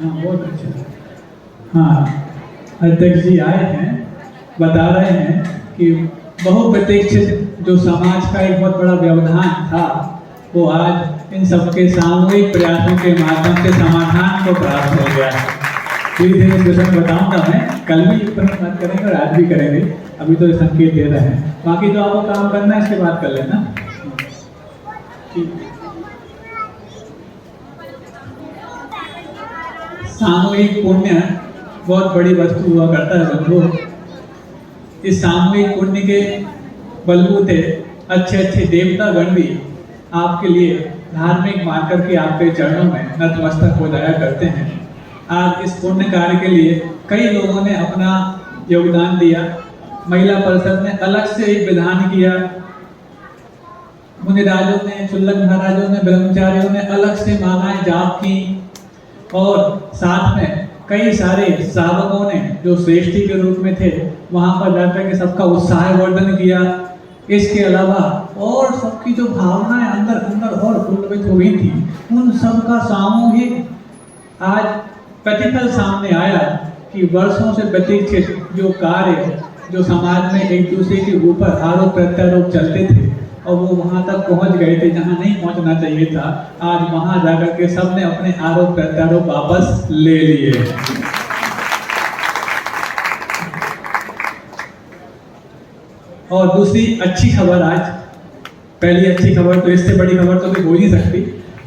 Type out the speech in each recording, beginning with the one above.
हाँ, बहुत अच्छा। हाँ, अध्यक्ष जी आए हैं, बता रहे हैं कि बहुप्रतीक्षित जो समाज का एक बहुत बड़ा व्यवधान था, वो आज इन सबके सामूहिक प्रयासों के माध्यम से समाधान को प्राप्त हो गया है। धीरे धीरे प्रसंग बताऊंगा मैं, कल भी इस पर बात करेंगे और आज भी करेंगे। अभी तो संकेत दे रहे हैं, बाकी तो आपको काम करना है, इसके बाद कर लेना। ठीक। सामूहिक पुण्य बहुत बड़ी वस्तु हुआ करता है बंधु। इस सामूहिक पुण्य के बलबूते अच्छे अच्छे देवता गण भी आपके लिए धार्मिक मानकर के आपके चरणों में नतमस्तक हो जाया करते हैं। आज इस पुण्य कार्य के लिए कई लोगों ने अपना योगदान दिया। महिला परिषद ने अलग से एक विधान किया, मुनिराजों ने, शुल्लक महाराजों ने, ब्रह्मचारियों ने अलग से मालाएं जाप की, और साथ में कई सारे साधकों ने जो श्रेष्ठी के रूप में थे वहां पर जाकर के सबका उत्साह वर्धन किया। इसके अलावा और सबकी जो भावनाएं अंदर अंदर और उन्नत हो गई थी, उन सबका सामूहिक आज प्रतिफल सामने आया कि वर्षों से प्रतीक्षित जो कार्य, जो समाज में एक दूसरे के ऊपर आरोप प्रत्यारोप चलते थे और वो वहां तक पहुंच गए थे जहां नहीं पहुंचना चाहिए था, आज वहां जाकर के सबने अपने आरोप प्रत्यारोप वापस ले लिए। और दूसरी अच्छी खबर आज, पहली अच्छी खबर तो इससे बड़ी खबर तो कोई हो नहीं सकती।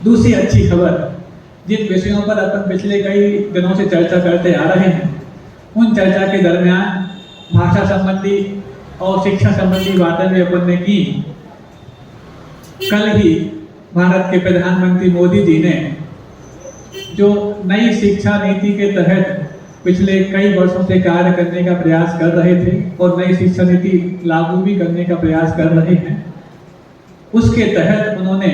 दूसरी अच्छी खबर, जिन विषयों पर अपन पिछले कई दिनों से चर्चा करते आ रहे हैं, उन चर्चा के दरमियान भाषा संबंधी और शिक्षा संबंधी बातें भी अपन ने की। कल ही भारत के प्रधानमंत्री मोदी जी ने जो नई शिक्षा नीति के तहत पिछले कई वर्षों से कार्य करने का प्रयास कर रहे थे और नई शिक्षा नीति लागू भी करने का प्रयास कर रहे हैं, उसके तहत उन्होंने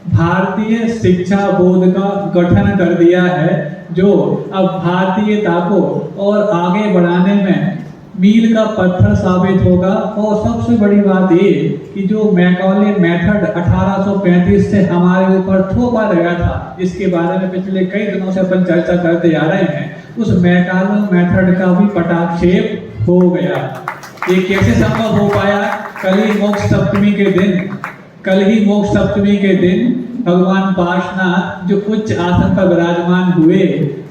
भारतीय शिक्षा बोर्ड का गठन कर दिया है, जो अब भारतीयता को और आगे बढ़ाने में मील का पत्थर साबित होगा। और सबसे बड़ी बात ये कि जो मैकॉले मेथड 1835 से हमारे ऊपर थोपा गया था, इसके बारे में पिछले कई दिनों से अपन चर्चा करते आ रहे हैं, उस मैकॉले मेथड का भी पटाक्षेप हो गया। ये कैसे संभव हो पाया? कल ही मोक्ष सप्तमी के दिन भगवान पार्श्वनाथ जो उच्च आसन पर विराजमान हुए,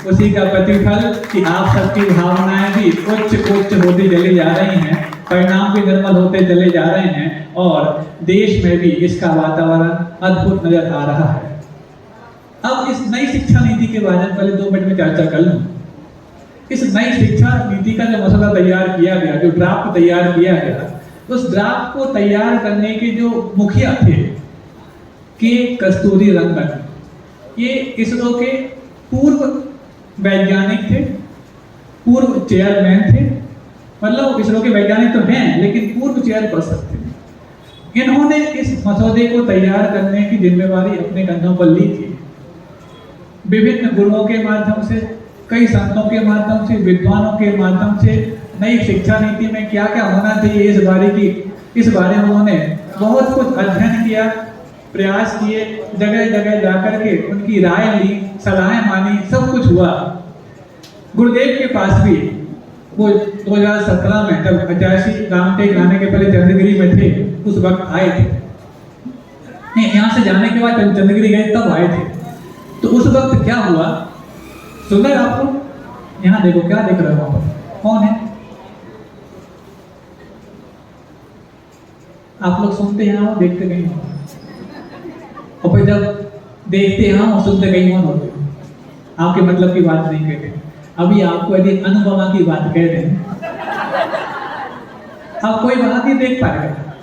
उसी का प्रतिफल कि आप सबकी भावनाएं भी उच्च उच्च होती चली जा रही हैं, परिणाम भी निर्मल होते चले जा रहे हैं और देश में भी इसका वातावरण अद्भुत नजर आ रहा है। अब इस नई शिक्षा नीति के बारे में पहले 2 मिनट में चर्चा कर लूं। इस नई शिक्षा नीति का जो मसला तैयार किया गया, जो ड्राफ्ट तैयार किया गया, उस ड्राफ्ट को तैयार करने के जो मुखिया थे के कस्तूरी रंगन, ये इसरो के पूर्व वैज्ञानिक थे, पूर्व चेयरमैन थे। मतलब इसरो के वैज्ञानिक तो हैं लेकिन पूर्व चेयरपर्सन थे। इन्होंने इस मसौदे को तैयार करने की जिम्मेवारी अपने कंधों पर ली थी। विभिन्न गुरुओं के माध्यम से, कई संतों के माध्यम से, विद्वानों के माध्यम से नई शिक्षा नीति में क्या क्या होना चाहिए इस बारे में उन्होंने बहुत कुछ अध्ययन किया, प्रयास किए, जगह जगह जाकर के उनकी राय ली, सलाहें मानी, सब कुछ हुआ। गुरुदेव के पास भी वो 2017 में जब 85 रामटेक आने के पहले चंद्रगिरी में थे, उस वक्त आए थे। यहाँ से जाने के बाद चंद्रगिरी गए तब आए थे। तो उस वक्त क्या हुआ सुन रहे आपको? यहाँ देखो, क्या देख रहे हो वहां पर? कौन है? आप लोग सुनते हैं और देखते कहीं हो, और फिर जब देखते हैं और सुनते कहीं और होते हो। आपके मतलब की बात नहीं कहते। अभी आपको यदि अनुपमा की बात कह दें, आप कोई बात ही देख पाएगा।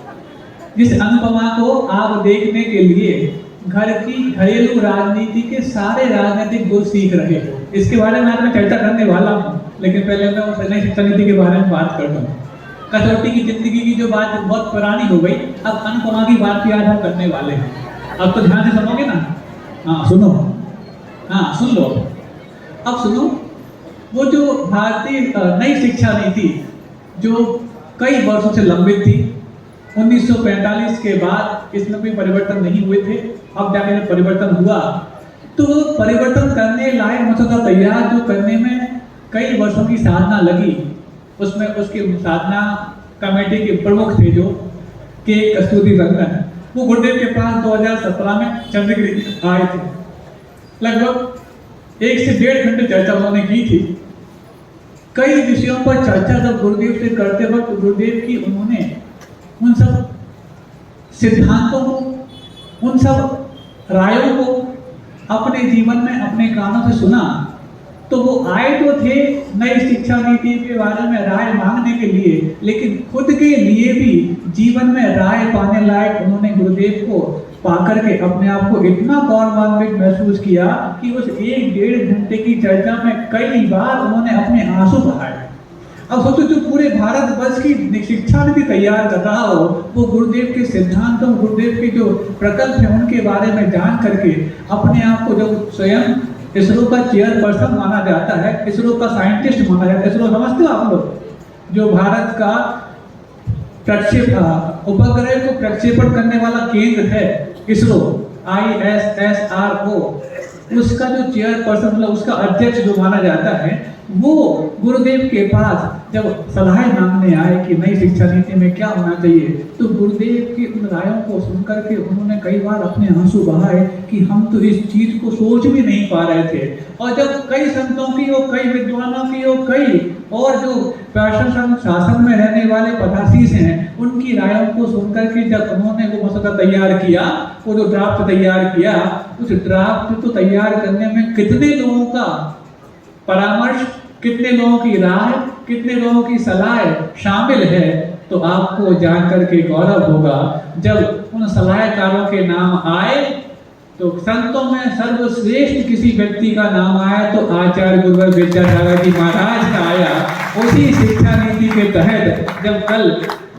जिस अनुपमा को आप देखने के लिए घर की घरेलू राजनीति के सारे राजनीतिक गुण सीख रहे हो, इसके बारे में आज मैं चर्चा करने वाला हूँ। लेकिन पहले मैं उस नई शिक्षा नीति के बारे में बात करता हूँ। कसौटी की जिंदगी की जो बात बहुत पुरानी हो गई, अब अनुपमा की बात भी आज हम करने वाले हैं। अब तो ध्यान से सुनोगे ना? हाँ सुनो, हाँ सुन लो। अब सुनो, वो जो भारतीय नई शिक्षा नीति जो कई वर्षों से लंबित थी, 1945 के बाद इसमें कोई परिवर्तन नहीं हुए थे। अब जाके परिवर्तन हुआ। तो वो परिवर्तन करने लायक मसौदा तैयार जो करने में कई वर्षों की साधना लगी, उसमें उसके साधना कमेटी के प्रमुख थे जो के कस्तूरी रंगन, वो गुरुदेव के पास 2017 में चंद्रगिरी आए थे। लगभग 1 से 1.5 घंटे चर्चा उन्होंने की थी। कई विषयों पर चर्चा जब गुरुदेव से करते वक्त गुरुदेव की उन्होंने उन सब सिद्धांतों को, उन सब रायों को अपने जीवन में अपने कानों से सुना, तो वो आए तो थे नई शिक्षा नीति के बारे में राय मांगने के लिए, लेकिन खुद के लिए भी जीवन में राय पाने लायक उन्होंने गुरुदेव को पाकर के अपने आप को इतना गौरवान्वित महसूस किया कि उस 1-1.5 घंटे की चर्चा में कई बार उन्होंने अपने आंसू बहाए। अब सोचो, जो पूरे भारत वर्ष की शिक्षा नीति तैयार कर रहा हो, वो गुरुदेव के सिद्धांतों, गुरुदेव के जो प्रकल्प हैं उनके बारे में जान करके अपने आप को जब स्वयं इसरो का चेयरपर्सन माना जाता है, इसरो का साइंटिस्ट माना जाता है। इसरो समझते हो आप लोग, जो भारत का उपग्रह को प्रक्षेपण करने वाला केंद्र है इसरो, ISSRO, उसका जो चेयरपर्सन मतलब उसका अध्यक्ष जो माना जाता है, वो गुरुदेव के पास जब सलाह मांगने आए कि नई शिक्षा नीति में क्या होना चाहिए, तो गुरुदेव की उन रायों को सुनकर के उन्होंने कई बार अपने आंसू बहाए कि हम तो इस चीज को सोच भी नहीं पा रहे थे। और जब कई संतों की और कई विद्वानों की और कई और जो प्रशासन शासन में रहने वाले पदासीस हैं, उनकी रायों को सुनकर के जब उन्होंने वो मसौदा तैयार किया, वो जो ड्राफ्ट तैयार किया, उस ड्राफ्ट को तैयार करने में कितने लोगों का परामर्श, कितने लोगों की राय, कितने लोगों की सलाह शामिल है, तो आपको जानकर के गौरव होगा। जब उन सलाहकारों के नाम आए, तो संतों में सर्वश्रेष्ठ किसी व्यक्ति का नाम आया तो आचार्य गुरुवर विद्यासागर जी महाराज का आया। उसी शिक्षा नीति के तहत जब कल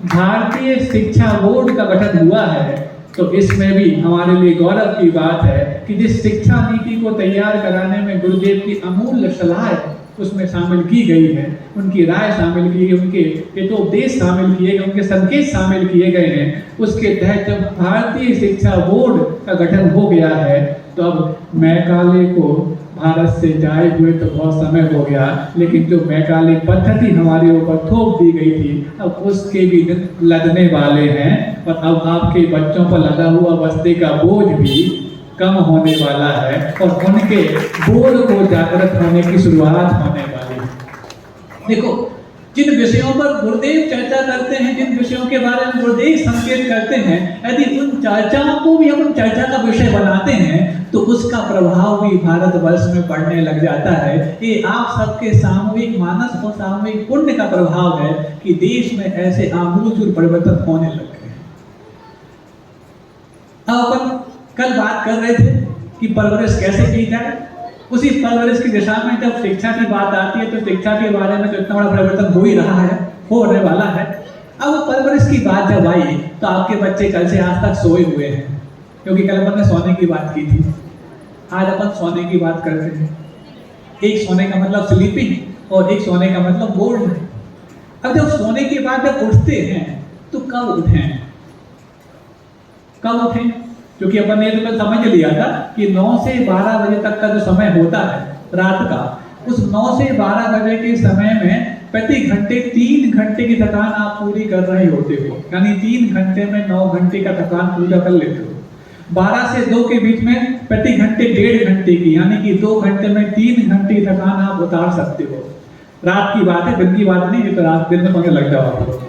भारतीय शिक्षा बोर्ड का गठन हुआ है, तो इसमें भी हमारे लिए गौरव की बात है कि जिस शिक्षा नीति को तैयार कराने में गुरुदेव की अमूल्य सलाह उसमें शामिल की गई है, उनकी राय शामिल की गई, उनके हितोपदेश शामिल किए गए, उनके संकेत शामिल किए गए हैं। उसके तहत जब भारतीय शिक्षा बोर्ड का गठन हो गया है, तो अब मैकाले को भारत से जाए हुए तो बहुत समय हो गया, लेकिन जो मैकाले पद्धति हमारे ऊपर थोप दी गई थी, अब उसके भी दिन लगने वाले हैं और अब आपके बच्चों पर लगा हुआ बस्ते का बोझ भी कम होने वाला है और उनके बोध को जागृत होने की शुरुआत होने वाली है। देखो, जिन विषयों पर गुरुदेव चर्चा करते हैं, जिन विषयों के बारे में गुरुदेव संकेत करते हैं, यदि उन चर्चाओं को भी हम चर्चा का विषय बनाते हैं, तो उसका प्रभाव भी भारतवर्ष में पड़ने लग जाता है। ये आप सबके सामूहिक मानस और सामूहिक पुण्य का प्रभाव है कि देश में ऐसे आमूलचूल परिवर्तन होने लग गए। अब अपन कल बात कर रहे थे कि परवरिश कैसे की जाए। उसी परवरिश की दिशा में जब शिक्षा की बात आती है, तो शिक्षा के बारे में तो इतना बड़ा परिवर्तन हो ही रहा है, होने वाला है। अब वो परवरिश की बात जब आई, तो आपके बच्चे कल से आज तक सोए हुए हैं, क्योंकि कल अपन ने सोने की बात की थी। आज अपन सोने की बात करते हैं। एक सोने का मतलब स्लीपिंग और एक सोने का मतलब बोल्ड। अब जब सोने के बाद जब उठते हैं, तो कब उठें, कब उठें? क्योंकि अपन ने तो कल समझ लिया था कि 9 से 12 बजे तक का जो समय होता है रात का, उस 9 से 12 बजे के समय में प्रति घंटे 3 घंटे की थकान आप पूरी कर रहे होते हो, यानी 3 घंटे में 9 घंटे का थकान पूरा कर लेते हो। 12 से 2 के बीच में प्रति घंटे 1.5 घंटे की, यानी कि 2 घंटे में 3 घंटे की थकान आप उतार सकते हो। रात की बात है, दिन की बात नहीं, ये तो रात दिन में सोने लग जाओ आप।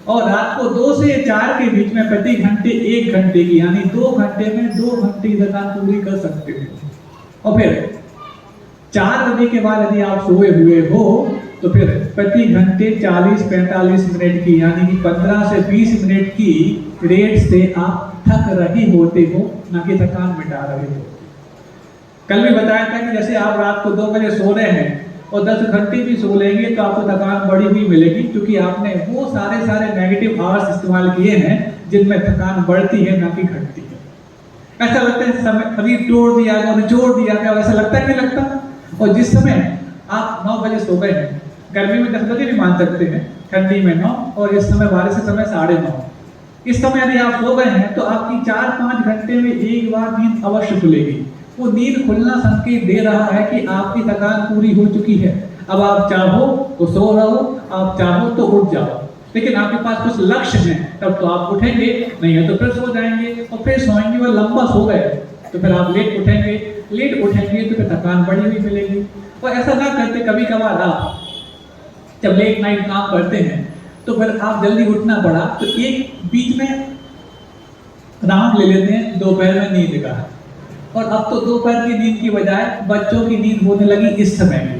और रात को 2 से 4 के बीच में प्रति घंटे 1 घंटे की, यानी 2 घंटे में 2 घंटे की थकान पूरी कर सकते हो। और फिर 4 बजे के बाद यदि आप सोए हुए हो, तो फिर प्रति घंटे 40-45 मिनट की, यानी कि 15 से 20 मिनट की रेट से आप थक रहे होते हो, ना कि थकान मिटा रहे हो। कल भी बताया था कि जैसे आप रात को 2 बजे सो रहे हैं और 10 घंटे भी सो लेंगे, तो आपको थकान बढ़ी हुई मिलेगी, क्योंकि आपने वो सारे नेगेटिव आवर्स इस्तेमाल किए हैं जिनमें थकान बढ़ती है, ना कि घटती है। ऐसा लगता है समय अभी तोड़ दिया गया, निचोड़ दिया गया, ऐसा लगता है कि लगता। और जिस समय आप 9 बजे सो गए हैं, गर्मी में 10 बजे भी मान सकते हैं, ठंडी में 9, और इस समय बारिश के समय 9:30, इस समय यदि आप सो गए हैं, तो आपकी 4-5 घंटे में एक बार नींद अवश्य खुलेगी। वो नींद खुलना संकेत दे रहा है कि आपकी थकान पूरी हो चुकी है। अब आप चाहो तो सो रहो, आप चाहो तो उठ जाओ, लेकिन आपके पास कुछ लक्ष्य है, तब तो आप उठेंगे, नहीं है तो फिर सो जाएंगे और फिर सोएंगे और लंबा सो गए तो फिर आप लेट उठेंगे तो फिर थकान बढ़ी हुई मिलेगी। और ऐसा ना करते, कभी कभार आप जब लेट नाइट काम करते हैं तो फिर आप जल्दी उठना पड़ा तो एक बीच में राउंड ले लेते हैं दोपहर में नींद का। और अब तो दोपहर की नींद की बजाय बच्चों की नींद होने लगी इस समय में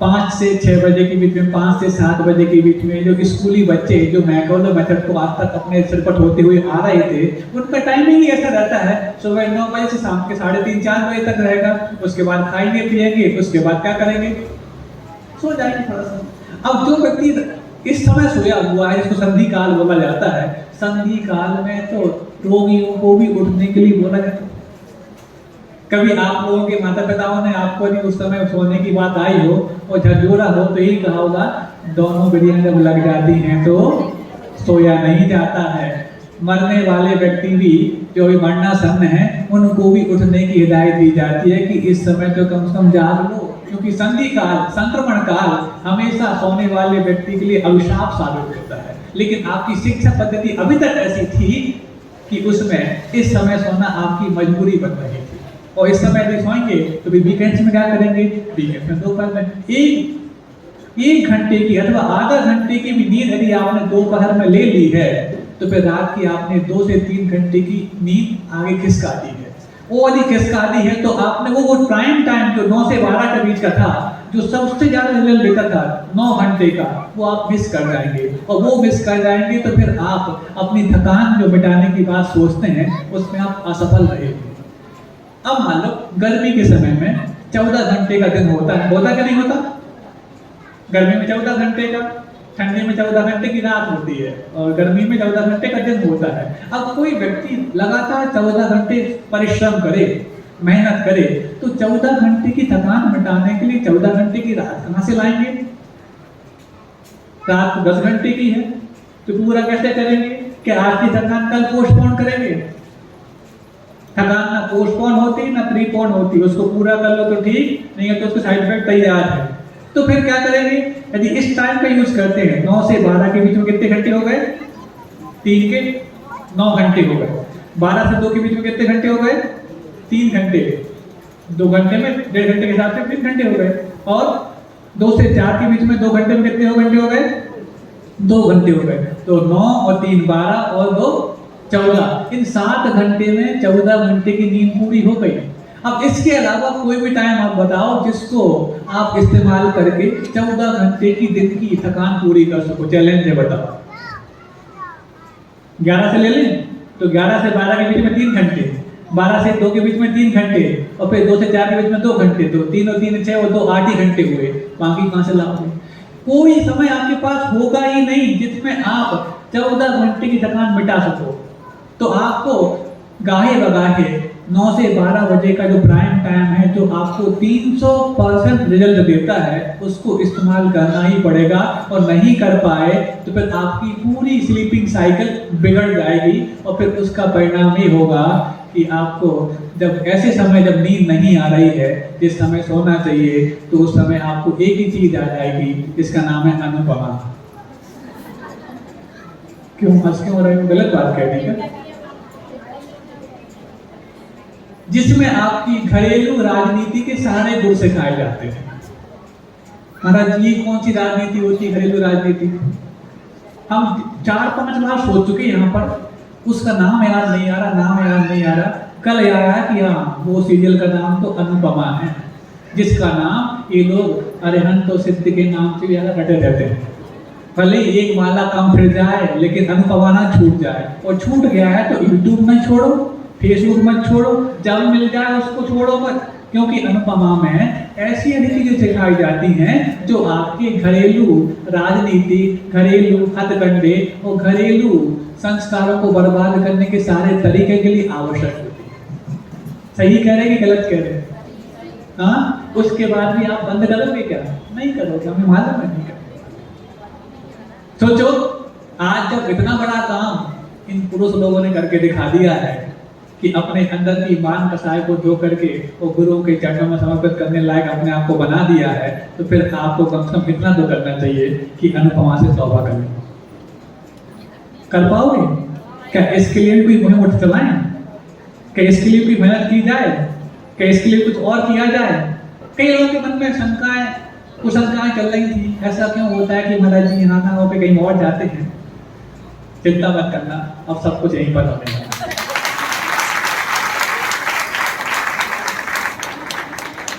5 से 6 बजे के बीच में, 5 से 7 बजे के बीच में। जो स्कूली बच्चे जो मैकॉले मेथड को आज तक अपने सिर पर होते हुए आ रहे थे, उनका टाइमिंग ही ऐसा रहता है, सुबह 9 बजे से शाम के 3:30-4 बजे तक रहेगा। उसके बाद खाएंगे पिएंगे, उसके बाद क्या करेंगे, सो जाएंगे थोड़ा सा। अब जो व्यक्ति इस समय सोया हुआ है, इसको संधि काल बोला जाता है। संधि काल में तो रोगियों को भी उठने के लिए बोला जाता है। कभी आप लोगों के माता पिताओं ने आपको नहीं उस समय सोने की बात आई हो और झकझोरा हो तो यही कहा होगा, दोनों बिड़ियां जब लग जाती हैं तो सोया नहीं जाता है। मरने वाले व्यक्ति भी जो भी मरणासन्न है, उनको भी उठने की हिदायत दी जाती है कि इस समय तो कम से कम जाग लो, क्योंकि संधि काल, संक्रमण काल हमेशा सोने वाले व्यक्ति के लिए अभिशाप साबित होता है। लेकिन आपकी शिक्षा पद्धति अभी तक ऐसी थी कि उसमें इस समय सोना आपकी मजबूरी बन रही थी। और इस समय यदि सोएंगे तो भी वीकेंड्स में क्या करेंगे, वीकेंड्स में दोपहर में एक घंटे की अथवा आधा घंटे की भी नींद यदि आपने दोपहर में ले ली है तो फिर रात की आपने 2 से 3 घंटे की नींद आगे खिसका दी है। वो यदि खिसका दी है तो आपने वो प्राइम टाइम जो 9 से 12 के बीच का था, जो सबसे ज्यादा रिजल्ट देता था 9 घंटे का, वो आप मिस कर जाएंगे। और वो मिस कर जाएंगे तो फिर आप अपनी थकान जो मिटाने की बात सोचते हैं उसमें आप असफल रहेंगे। अब मान लो गर्मी के समय में 14 घंटे का दिन होता है, होता कि नहीं होता? गर्मी में 14 घंटे का, ठंडी में 14 घंटे की रात होती है और गर्मी में 14 घंटे का दिन होता है। अब कोई व्यक्ति लगातार 14 घंटे परिश्रम करे, मेहनत करे, तो 14 घंटे की थकान मिटाने के लिए 14 घंटे की रात कहां से लाएंगे? रात 10 घंटे की है तो पूरा कैसे करेंगे कि आज की थकान कल पोस्टपोन करेंगे? थकान ना पोस्टपोन होती ना प्रीपोन होती, उसको पूरा कर लो तो ठीक, नहीं है तो उसको साइड इफेक्ट तैयार है। तो फिर क्या करेंगे, यदि इस टाइम का यूज करते हैं 9 से 12 के बीच में कितने घंटे हो गए? 3 के 9 घंटे हो गए। 12 से 2 के बीच में कितने घंटे हो गए? 3 घंटे। 2 घंटे में 1.5 घंटे के हिसाब से 3 घंटे हो गए। और 2 से 4 के बीच में 2 घंटे में कितने घंटे हो गए? 2 घंटे हो गए। तो 9 और 3 12 और 2 14, इन 7 घंटे में 14 घंटे की नींद पूरी हो गई। अब इसके अलावा कोई भी टाइम आप बताओ जिसको आप इस्तेमाल करके 14 घंटे की दिन की थकान पूरी कर सको, चैलेंज है, बताओ। 11 से ले लें तो 11 से 12 के बीच में 3 घंटे, 12 से 2 के बीच में 3 घंटे और फिर 2 से 4 के बीच में 2 घंटे, तो 3 और 3 6 और 2 8 ही घंटे हुए। बाकी कहां से लाओगे? कोई समय आपके पास होगा ही नहीं जिसमें आप 14 घंटे की थकान मिटा सको। तो आपको गाहे बगाहे 9 से 12 बजे का जो प्राइम टाइम है, जो आपको 300% रिजल्ट देता है, उसको इस्तेमाल करना ही पड़ेगा। और नहीं कर पाए तो फिर आपकी पूरी स्लीपिंग साइकिल बिगड़ जाएगी और फिर उसका परिणाम ये होगा कि आपको जब ऐसे समय जब नींद नहीं आ रही है जिस समय सोना चाहिए, तो उस समय आपको एक ही चीज आ जाएगी, जिसका नाम है अनुपमा। क्यों हंस क्यों रहे हो? गलत बात कह दी क्या? जिसमें आपकी घरेलू राजनीति के सारे गुण सिखाए जाते हैं। महाराज ये कौन सी राजनीति होती है घरेलू राजनीति? हम 4-5 बार सोच चुके यहाँ पर, उसका नाम याद नहीं आ रहा, नाम याद नहीं आ रहा। कल याद आया कि हाँ, वो सीरियल का नाम तो अनुपमा है, जिसका नाम ये लोग अरिहंत और सिद्ध के नाम से ज्यादा रटे रहते हैं। भले एक माला कम फिर जाए लेकिन अनुपमा ना छूट जाए। और छूट गया है तो यूट्यूब में छोड़ो, फेसबुक मत छोड़ो, जब मिल जाए उसको छोड़ो मत, क्योंकि अनुपमा में ऐसी ऐसी चीजें सिखाई जाती हैं जो आपके घरेलू राजनीति, घरेलू हथकंडे और घरेलू संस्कारों को बर्बाद करने के सारे तरीके के लिए आवश्यक होती है। सही कह रहे हैं कि गलत कह रहे हैं? हाँ, उसके बाद भी आप बंद करोगे क्या? नहीं करोगे, हमें मालूम है नहीं करोगे। सोचो, आज जब इतना बड़ा काम इन पुरुष लोगों ने करके दिखा दिया है कि अपने अंदर की ईमान कसाई को धो करके वो गुरु के चरणों में समर्पित करने लायक अपने आप को बना दिया है, तो फिर आपको कम से कम इतना तो करना चाहिए कि अनुपमा से तौबा कर लें। कर पाओगे क्या? इसके लिए कोई मुहिम उठ चलाएं? क्या इसके लिए कोई मेहनत की जाए? क्या इसके लिए कुछ और किया जाए? कई लोगों के मन में शंकाएं, कुशंकाएं चल रही थी, ऐसा क्यों होता है कि महाराज जी यहाँ ना हो के कहीं और जाते हैं। चिंता मत करना, अब सब कुछ यहीं पर होने वाला है।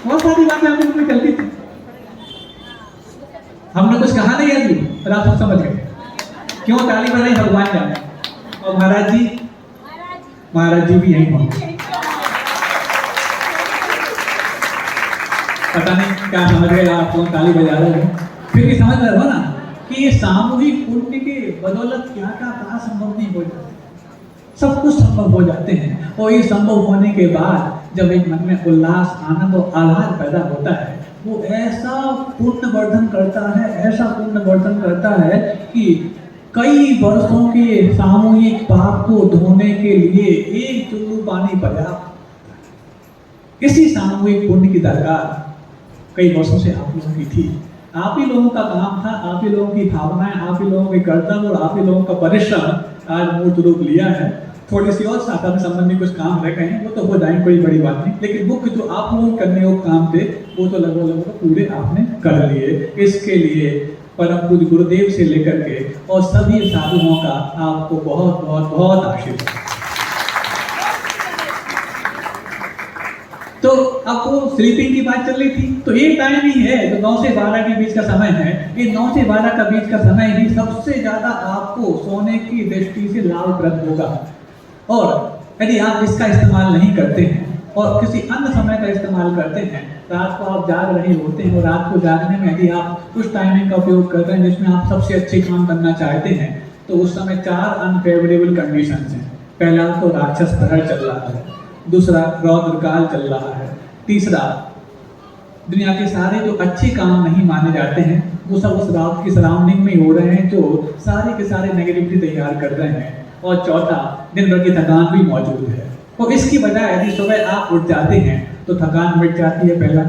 बहुत सारी बातें हमने उसमें चलती थी, हमने कुछ कहा नहीं अभी, पर आप सब समझ गए क्यों ताली बजाई, भगवान जाने। और महाराज जी भी यहीं होंगे। पता नहीं क्या समझ गए आप, कौन ताली बजा रहे हो, फिर भी समझ रहे हो ना कि ये सामूहिक पुण्य के बदौलत क्या क्या कहा संभव नहीं हो जाता, सब कुछ संभव हो जाते हैं। और ये संभव होने के बाद जब एक मन में उल्लास, आनंद और आह्लाद पैदा होता है, वो ऐसा पुण्य वर्धन करता है, ऐसा पुण्य वर्धन करता है कि कई वर्षों के सामूहिक पाप को धोने के लिए एक चुल्लू पानी पर्याप्त। इसी सामूहिक पुण्य की दरकार कई वर्षों से आप लोगों की थी, आप ही लोगों का काम था, आप ही लोगों की भावनाएं, आप ही लोगों के कर्तव्य और आप ही लोगों का परिश्रम आज मूर्त रूप लिया है। थोड़ी सी और साधन संबंधी कुछ काम रह गए हैं, वो तो हो जाएंगे, कोई बड़ी बात नहीं, लेकिन मुख्य जो आप लोगों करने योग्य काम थे वो तो लगभग पूरे आपने कर लिए। इसके लिए परम पूज्य गुरुदेव से लेकर के और सभी साधुओं का आपको बहुत बहुत बहुत आशीर्वाद। तो अब वो स्लीपिंग की बात चल रही थी, तो एक टाइम ही है जो 9 से 12 के बीच का समय है। ये 9 से 12 का बीच का समय ही सबसे ज्यादा आपको सोने की दृष्टि से लाभप्रद होगा। और यदि आप इसका इस्तेमाल नहीं करते हैं और किसी अन्य समय का इस्तेमाल करते हैं, रात को आप जाग रहे होते हैं और रात को जागने में यदि आप उस टाइमिंग का उपयोग करते हैं जिसमें आप सबसे अच्छे काम करना चाहते हैं, तो उस समय 4 अनफेवरेबल कंडीशंस हैं। पहला तो राक्षस प्रहर चल रहा है, दूसरा रौद्र काल चल रहा है, तीसरा दुनिया के सारे जो अच्छे काम नहीं माने जाते हैं वो सब उस रात की सराउंडिंग में हो रहे हैं जो सारे के सारे नेगेटिविटी तैयार कर रहे हैं, और चौथा दिन भर की थकान भी मौजूद है। और इसकी बजाय यदि सुबह आप उठ जाते हैं तो थकान मिट जाती है, पहला।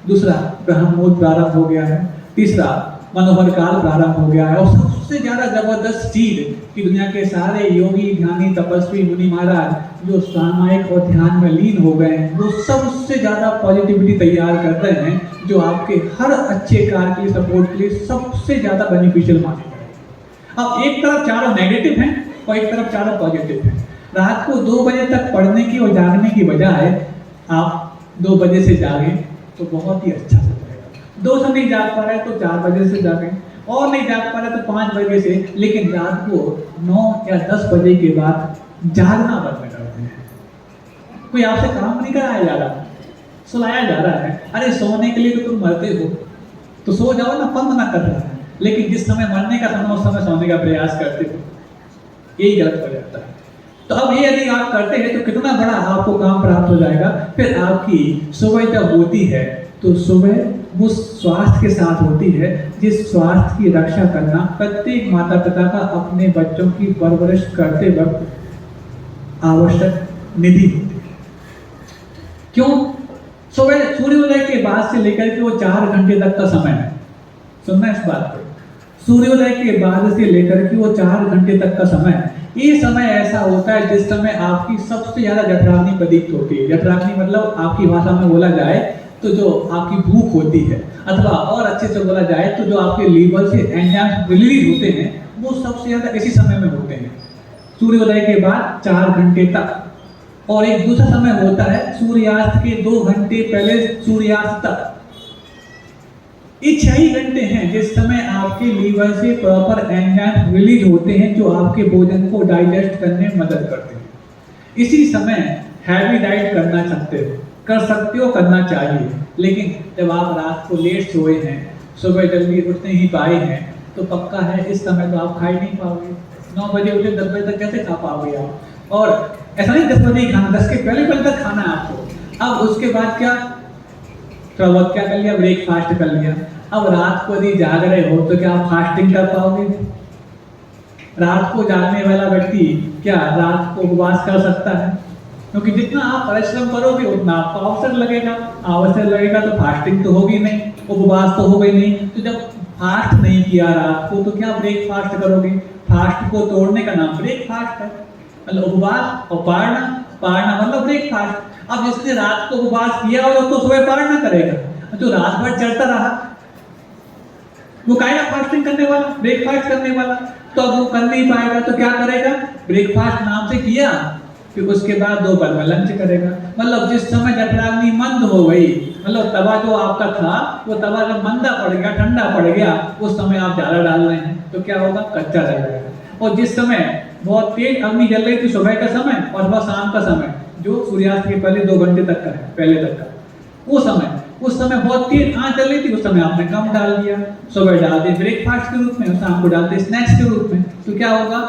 दूसरा ब्रह्म मुहूर्त प्रारंभ हो गया है, तीसरा मनोहर काल प्रारंभ हो गया है, और सबसे ज्यादा जबरदस्त चीज कि दुनिया के सारे योगी, ध्यानी, तपस्वी, मुनि महाराज जो सामायिक और ध्यान में लीन हो गए हैं, वो सबसे ज्यादा पॉजिटिविटी तैयार कर रहे हैं जो आपके हर अच्छे कार्य के लिए, सपोर्ट के लिए सबसे ज्यादा बेनिफिशियल माने गए। अब एक तरफ चारों नेगेटिव हैं और एक तरफ चारों पॉजिटिव हैं। रात को 2 बजे तक पढ़ने की और जागने की बजाय आप 2 बजे से जागें तो बहुत ही अच्छा हो जाएगा। 2 से नहीं जाग पा रहे तो 4 बजे से जागें, और नहीं जाग पा रहे तो 5 बजे से, लेकिन रात को 9 या 10 बजे के बाद जागना बंद कर दें। कोई आपसे काम नहीं कराया जा रहा, सुलाया जा रहा है। अरे सोने के लिए तो तुम मरते हो तो सो जाओ ना, कौन मना कर रहा है, लेकिन जिस समय मरने का समय उस समय सोने का प्रयास करते हो, यही गलत हो जाता है। तो अब ये यदि आप करते हैं तो कितना बड़ा आपको काम प्राप्त हो जाएगा। फिर आपकी सुबह जब होती है तो सुबह उस स्वास्थ्य के साथ होती है जिस स्वास्थ्य की रक्षा करना प्रत्येक माता पिता का अपने बच्चों की परवरिश करते वक्त आवश्यक निधि होती है। क्यों? सुबह सूर्योदय के बाद से लेकर के वो 4 घंटे तक का समय है, सुनना इस बात को, सूर्योदय के बाद से लेकर के वो 4 घंटे तक का समय है। ये समय ऐसा होता है जिस समय आपकी सबसे ज्यादा जठराग्नि प्रदीप्त होती है। जठराग्नि मतलब आपकी भाषा में बोला जाए तो जो आपकी भूख होती है, अथवा और अच्छे से बोला जाए तो जो आपके लीवर से एंजाइम्स रिलीज होते हैं वो सबसे ज्यादा इसी समय में होते हैं, सूर्योदय के बाद 4 घंटे तक। और एक दूसरा समय होता है सूर्यास्त के 2 घंटे पहले सूर्यास्त तक। ये 6 घंटे हैं जिस समय आपके लीवर से प्रॉपर एंजाइम रिलीज होते हैं जो आपके भोजन को डाइजेस्ट करने में मदद करते हैं। इसी समय हैवी डाइट करना चाहते हो, कर सकते हो, करना चाहिए, लेकिन जब आप रात को लेट सोए हैं, सुबह जल्दी उठ नहीं पाए हैं, तो पक्का है इस समय तो आप खा ही नहीं पाओगे। 9 बजे उठे 10 बजे तक कैसे खा पाओगे आप? और ऐसा नहीं 10 बजे ही खाना, 10 के पहले तक खाना है आपको। अब उसके बाद क्या, थोड़ा बहुत क्या कर लिया, ब्रेकफास्ट कर लिया। अब रात को यदि जाग रहे हो तो क्या आप फास्टिंग कर पाओगे? रात को जागने वाला व्यक्ति क्या रात को उपवास कर सकता है? क्योंकि जितना आप परिश्रम करोगे उतना आपको अवसर लगेगा, अवसर लगेगा तो फास्टिंग तो होगी नहीं, उपवास तो होगा ही नहीं। तो जब फास्ट नहीं किया रात को तो क्या ब्रेकफास्ट करोगे? फास्ट को तोड़ने का नाम ब्रेकफास्ट है। मतलब उपवास और पारना, पारना मतलब ब्रेकफास्ट। अब जिसने रात को उपवास किया होगा तो सुबह पारना करेगा, जो रात भर चढ़ता रहा वो काहेगा फास्टिंग करने वाला, ब्रेकफास्ट करने वाला। तो अब वो कर नहीं पाएगा तो क्या करेगा? ब्रेकफास्ट नाम से किया, फिर उसके बाद दोपहर में लंच करेगा। मतलब जिस समय जठराग्नि मंद हो गई, मतलब तवा जो आपका था वो तवा जब मंदा पड़ गया, ठंडा पड़ गया, उस समय आप ज्यादा डाल रहे हैं तो क्या होगा? कच्चा रह जाएगा। और जिस समय बहुत तेज अग्नि जल रही थी सुबह का समय और वह शाम का समय जो सूर्यास्त के पहले 2 घंटे तक का है, पहले तक का, उस समय बहुत तेज आंच चल रही थी, उस समय आपने कम डाल दिया, सुबह डाल दिए ब्रेकफास्ट के रूप में, शाम को डालते स्नैक्स के रूप में। तो क्या होगा?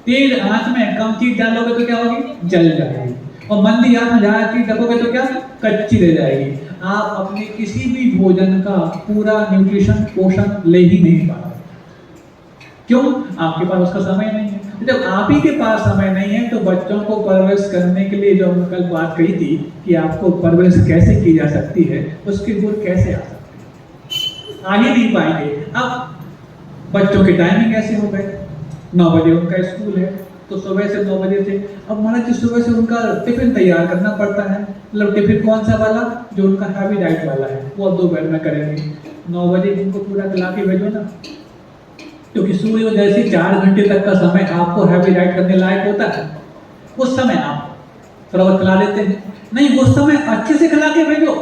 तेज आंच में कम चीज डालोगे तो क्या होगी? जल जाएगी। और मंदी आंच में ज्यादा चीज रखोगे तो क्या? कच्ची रह जाएगी। आप अपने किसी भी भोजन का पूरा न्यूट्रिशन पोषण ले ही नहीं पाओगे। क्यों? आपके पास उसका समय नहीं है। जब आप ही के पास समय नहीं है तो बच्चों को परवरिश करने के लिए जो हमने कल बात कही थी कि आपको परवरिश कैसे की जा सकती है, उसके गुण कैसे आ सकते हैं? आ ही नहीं पाएंगे। अब बच्चों की टाइमिंग ऐसे हो गए, 9 बजे उनका स्कूल है तो सुबह से 9 बजे से, अब मान लीजिए सुबह से उनका टिफिन तैयार करना पड़ता है। मतलब टिफिन कौन सा वाला? जो उनका हैवी डाइट वाला है, वो अब दोपहर में करेंगे। 9 बजे उनको पूरा खिला के भेजो ना, क्योंकि सूर्योदय से 4 घंटे तक का समय आपको हैवी डाइट करने लायक होता है। उस समय आप थोड़ा बहुत खिला देते हैं, नहीं उस समय अच्छे से खिला के भेजो,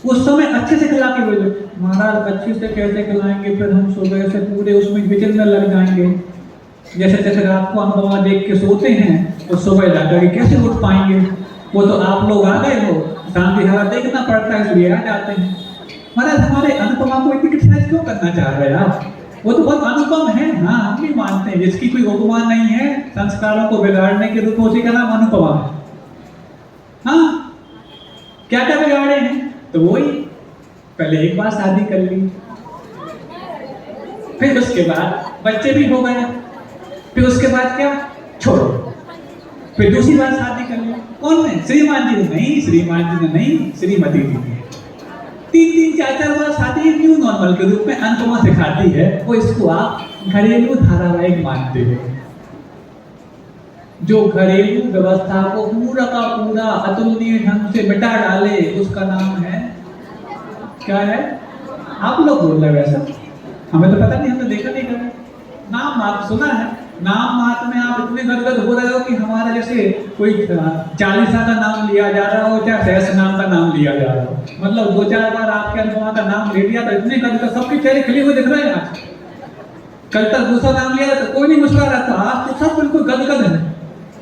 उस समय अच्छे से खिला के भेजो। महाराज अच्छे से कैसे खिलाएंगे? फिर हम सुबह से पूरे उसमें किचन में लग जाएंगे, जैसे जैसे रात को हम देख के सोते हैं तो सुबह जाकर के कैसे उठ पाएंगे? वो तो आप लोग आ गए हो, शांति हवा देखना पड़ता है इसलिए आ जाते हैं। महाराज हमारे अनुपमा को इतनी क्रिटिसाइज क्यों करना चाह रहे हैं आप? वो तो बहुत अनुपम है। हाँ, हम भी मानते हैं, जिसकी कोई उपमा नहीं है संस्कारों को बिगाड़ने के रूप में, उसी का नाम अनुपमा है। हाँ, क्या क्या बिगाड़े हैं? तो वही पहले एक बार शादी कर ली, फिर उसके बाद बच्चे भी हो गए, फिर उसके बाद क्या? छोड़ो, फिर दूसरी बार शादी कर ली। कौन ने? श्रीमान जी ने नहीं, श्रीमान जी ने नहीं, श्रीमती जी ने। 3-3, 4-4 बार शादी न्यू नॉर्मल के रूप में अनुपमा सिखाती है, वो इसको आप घरेलू धारावाहिक मानते हो। जो घरेलू व्यवस्था को पूरा का पूरा अतुलनीय ढंग से मिटा डाले, उसका नाम है क्या है? आप लोग बोल रहे वैसा, हमें तो पता नहीं, हमने देखा नहीं कभी। नाम मात्र सुना है, नाम मात्र में आप इतने गदगद हो रहे हो कि हमारा जैसे कोई 40 का नाम लिया जा रहा हो, चाहे सहस नाम का नाम लिया जा रहा हो। मतलब 2-4 बार आपके अनुपमा का नाम ले लिया तो इतने गदगद, सबके चेहरे खिले हुए दिख रहे हैं आज। कल तक दूसरा नाम लिया तो कोई नहीं मुस्कुरा रहा था, आज तो सब बिल्कुल गदगद है।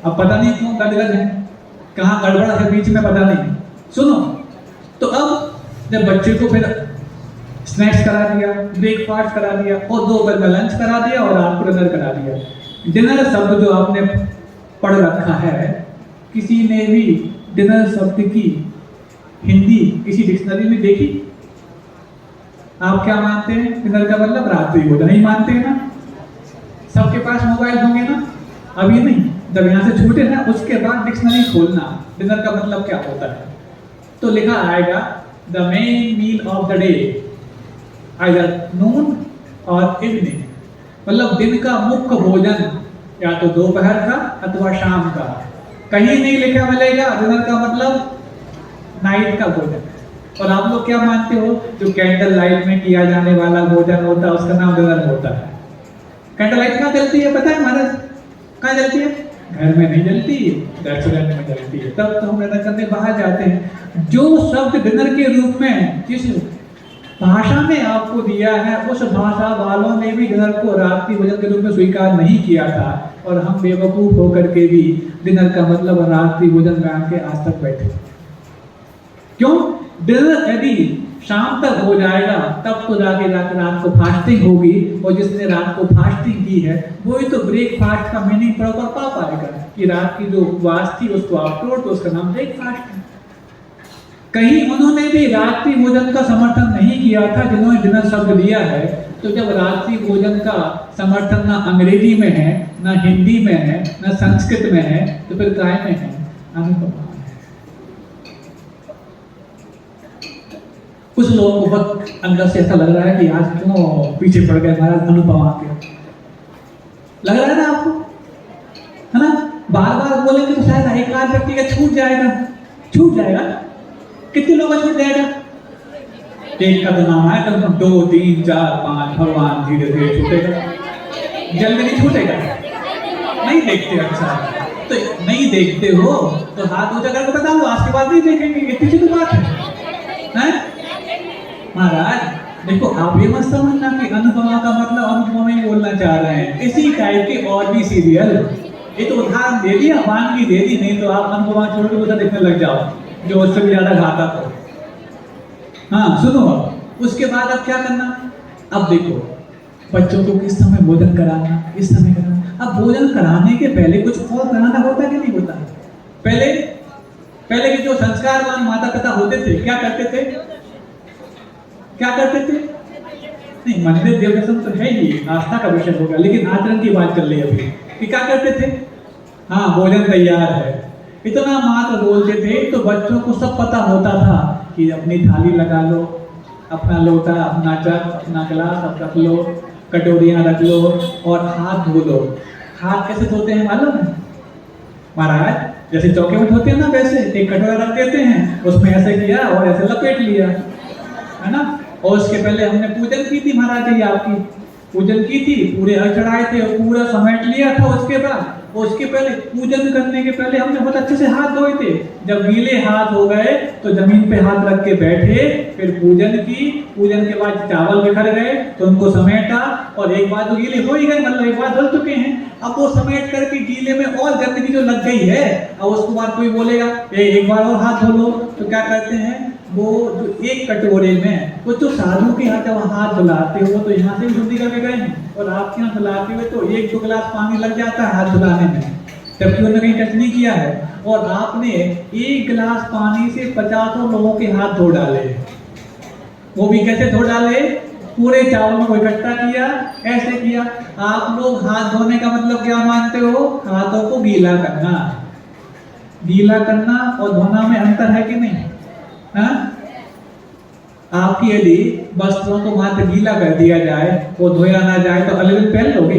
अब पता नहीं क्यों गदगद है, कहाँ गड़बड़ है बीच में पता नहीं। सुनो, तो अब जब बच्चे को फिर स्नैक्स करा दिया, ब्रेकफास्ट करा दिया और दोपहर में लंच करा दिया और रात को डिनर करा दिया। डिनर शब्द जो आपने पढ़ रखा है, किसी ने भी डिनर शब्द की हिंदी किसी डिक्शनरी में देखी? आप क्या मानते हैं? डिनर का मतलब रात्रि भोजन ही मानते हैं ना? सबके पास मोबाइल होंगे ना? अभी नहीं, जब यहाँ से छूटे ना उसके बाद डिक्शनरी खोलना, डिनर का मतलब क्या होता है। तो लिखा आएगा the main meal of the day, either noon और इवनिंग। मतलब दिन का मुख्य भोजन या तो दोपहर का अथवा शाम का। कहीं नहीं लिखा मिलेगा डिनर का मतलब नाइट का भोजन। और आप लोग क्या मानते हो? जो कैंडल लाइट में किया जाने वाला भोजन होता है उसका नाम डिनर होता है। कैंडल लाइट कहाँ जलती है पता है महाराज? कहाँ जलती है? घर में नहीं जलती, रेस्टोरेंट में जलती है। तब तो हम डिनर करने बाहर जाते हैं। जो शब्द डिनर के रूप में जिस भाषा में आपको दिया है, उस भाषा वालों ने भी डिनर को रात्रि भोजन के रूप में स्वीकार नहीं किया था, और हम बेवकूफ होकर के भी डिनर का मतलब रात्रि भोजन मान के आज तक बैठे। क्यों? डिनर यदि शाम तक हो जाएगा तब तो जाके रात को फास्टिंग होगी, और जिसने रात को फास्टिंग की है वही तो ब्रेकफास्ट का मीनिंग प्रॉपर पा पाएगा कि रात की जो उपवास थी उसको आप तोड़ दो, उसका नाम ब्रेकफास्ट है। कहीं उन्होंने भी रात्रि भोजन का समर्थन नहीं किया था जिन्होंने डिनर शब्द दिया है। तो जब रात्रि भोजन का समर्थन ना अंग्रेजी में है, ना हिंदी में है, ना संस्कृत में है, तो फिर काय में है? अनुपमा है। कुछ लोगों को बहुत अंदर से ऐसा लग रहा है कि आज क्यों पीछे पड़ गए महाराज अनुपमा के, लग रहा है ना आपको, है ना? बार बार बोलेंगे तो शायद एक आध व्यक्ति का छूट जाएगा। कितने लोगों का छूट जाएगा? एक का तो नाम है, कम से कम 2, 3, 4, 5 भगवान धीरे धीरे छूटेगा। जल्दी नहीं छूटेगा। नहीं देखते, अच्छा तो नहीं देखते हो तो हाथ ऊंचा करके बता दो, आज के बाद नहीं देखेंगे, इतनी सी तो बात है। महाराज देखो, आप ये मत समझना कि अनुपमा का मतलब अनुपमा ही बोलना चाह रहे हैं। इसी टाइप के और भी सीरियल, ये तो उदाहरण दे दिया, वानगी दे दी, नहीं तो आप अनुपमा छोड़ के उधर देखने लग जाओ जो उससे भी ज्यादा घातक हो। हाँ सुनो, अब उसके बाद अब क्या करना? अब देखो, बच्चों को किस समय भोजन कराना, इस समय कराना। अब भोजन कराने के पहले कुछ और कराना होता कि नहीं होता? पहले के जो संस्कारवान माता पिता होते थे क्या करते थे? नहीं, मंदिर देवदर्शन तो है ही, आस्था का विषय होगा, लेकिन आचरण की बात चल रही है अभी कि क्या करते थे? हाँ, भोजन तैयार है, इतना मात्र बोलते थे तो बच्चों को सब पता होता था कि अपनी थाली लगा लो, अपना लोटा, अपना जग, अपना गिलास सब रख लो, कटोरियां रख लो और हाथ धो लो। हाथ कैसे धोते हैं मालूम है महाराज? जैसे चौके में धोते हैं ना, वैसे एक कटोरा रख देते हैं, उसमें ऐसे किया और ऐसे लपेट लिया, है ना? और उसके पहले हमने पूजन की थी महाराज जी, आपकी पूजन की थी, पूरे हल चढ़ाए थे और पूरा समेट लिया था। उसके पहले पूजन करने के पहले हमने बहुत अच्छे से हाथ धोए थे। जब गीले हाथ हो गए तो जमीन पे हाथ रख के बैठे, फिर पूजन की। पूजन के बाद चावल बिखर गए तो उनको समेटा, और एक बार तो गीले हो ही गए, मतलब एक बार धुल चुके हैं, अब वो समेट करके गीले में और गंदगी जो लग गई है, अब उसके बाद कोई बोलेगा एक बार और हाथ धो लो, तो क्या करते हैं वो जो एक कटोरे में, वो तो साधु के यहाँ जब हाथ धुलाते हो तो यहाँ से भी शुद्धि करके गए हैं, और आपके यहाँ धुलाते हुए तो 1-2 गिलास पानी लग जाता है हाथ धुलाने में, जबकि उन्होंने कहीं टच नहीं किया है। और आपने 1 गिलास पानी से 50 लोगों के हाथ धो डाले। वो भी कैसे धो डाले? पूरे चावलों को इकट्ठा किया, ऐसे किया। आप लोग हाथ धोने का मतलब क्या मानते हो? हाथों को गीला करना। गीला करना और धोना में अंतर है कि नहीं? हाँ? आपकी यदि वस्त्रों को मात्र गीला कर दिया जाए, वो धोया ना जाए तो अगले दिन पहन लोगे?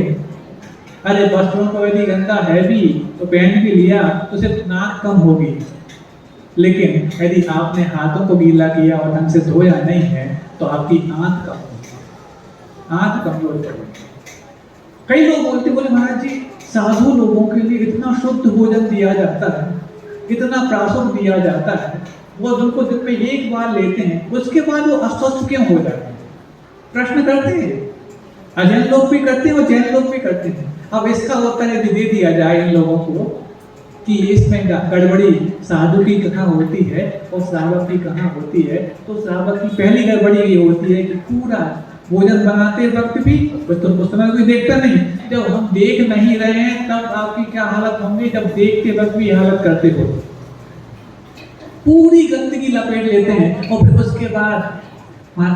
अरे वस्त्रों को यदि गंदा है भी तो पहन भी लिया तो सिर्फ नाक कम होगी, लेकिन यदि आपने हाथों को गीला किया और ढंग से धोया नहीं है तो आपकी आंख कम होगी, आंख कमजोर पड़ेगी। कई लोग बोले महाराज जी, साधु लोगों के लिए इतना शुद्ध भोजन दिया जाता है, इतना प्राशुद्ध दिया जाता है, वो उनको दिन में एक बार लेते हैं, उसके बाद वो अस्वस्थ क्यों हो जाते हैं? प्रश्न करते हैं, अजैन लोग भी करते हैं और जैन लोग भी करते हैं। अब इसका उत्तर यदि दे दिया जाए इन लोगों को कि इसमें गड़बड़ी साधु की कहाँ होती है और श्रावक की कहाँ होती है, तो श्रावक की पहली गड़बड़ी ये होती है कि पूरा भोजन बनाते वक्त भी तो उस समय कोई देखता नहीं। जब हम देख नहीं रहे हैं तब आपकी क्या हालत होंगी, जब देखते वक्त भी हालत करते हो, पूरी गंदगी लपेट लेते हैं। और फिर उसके बाद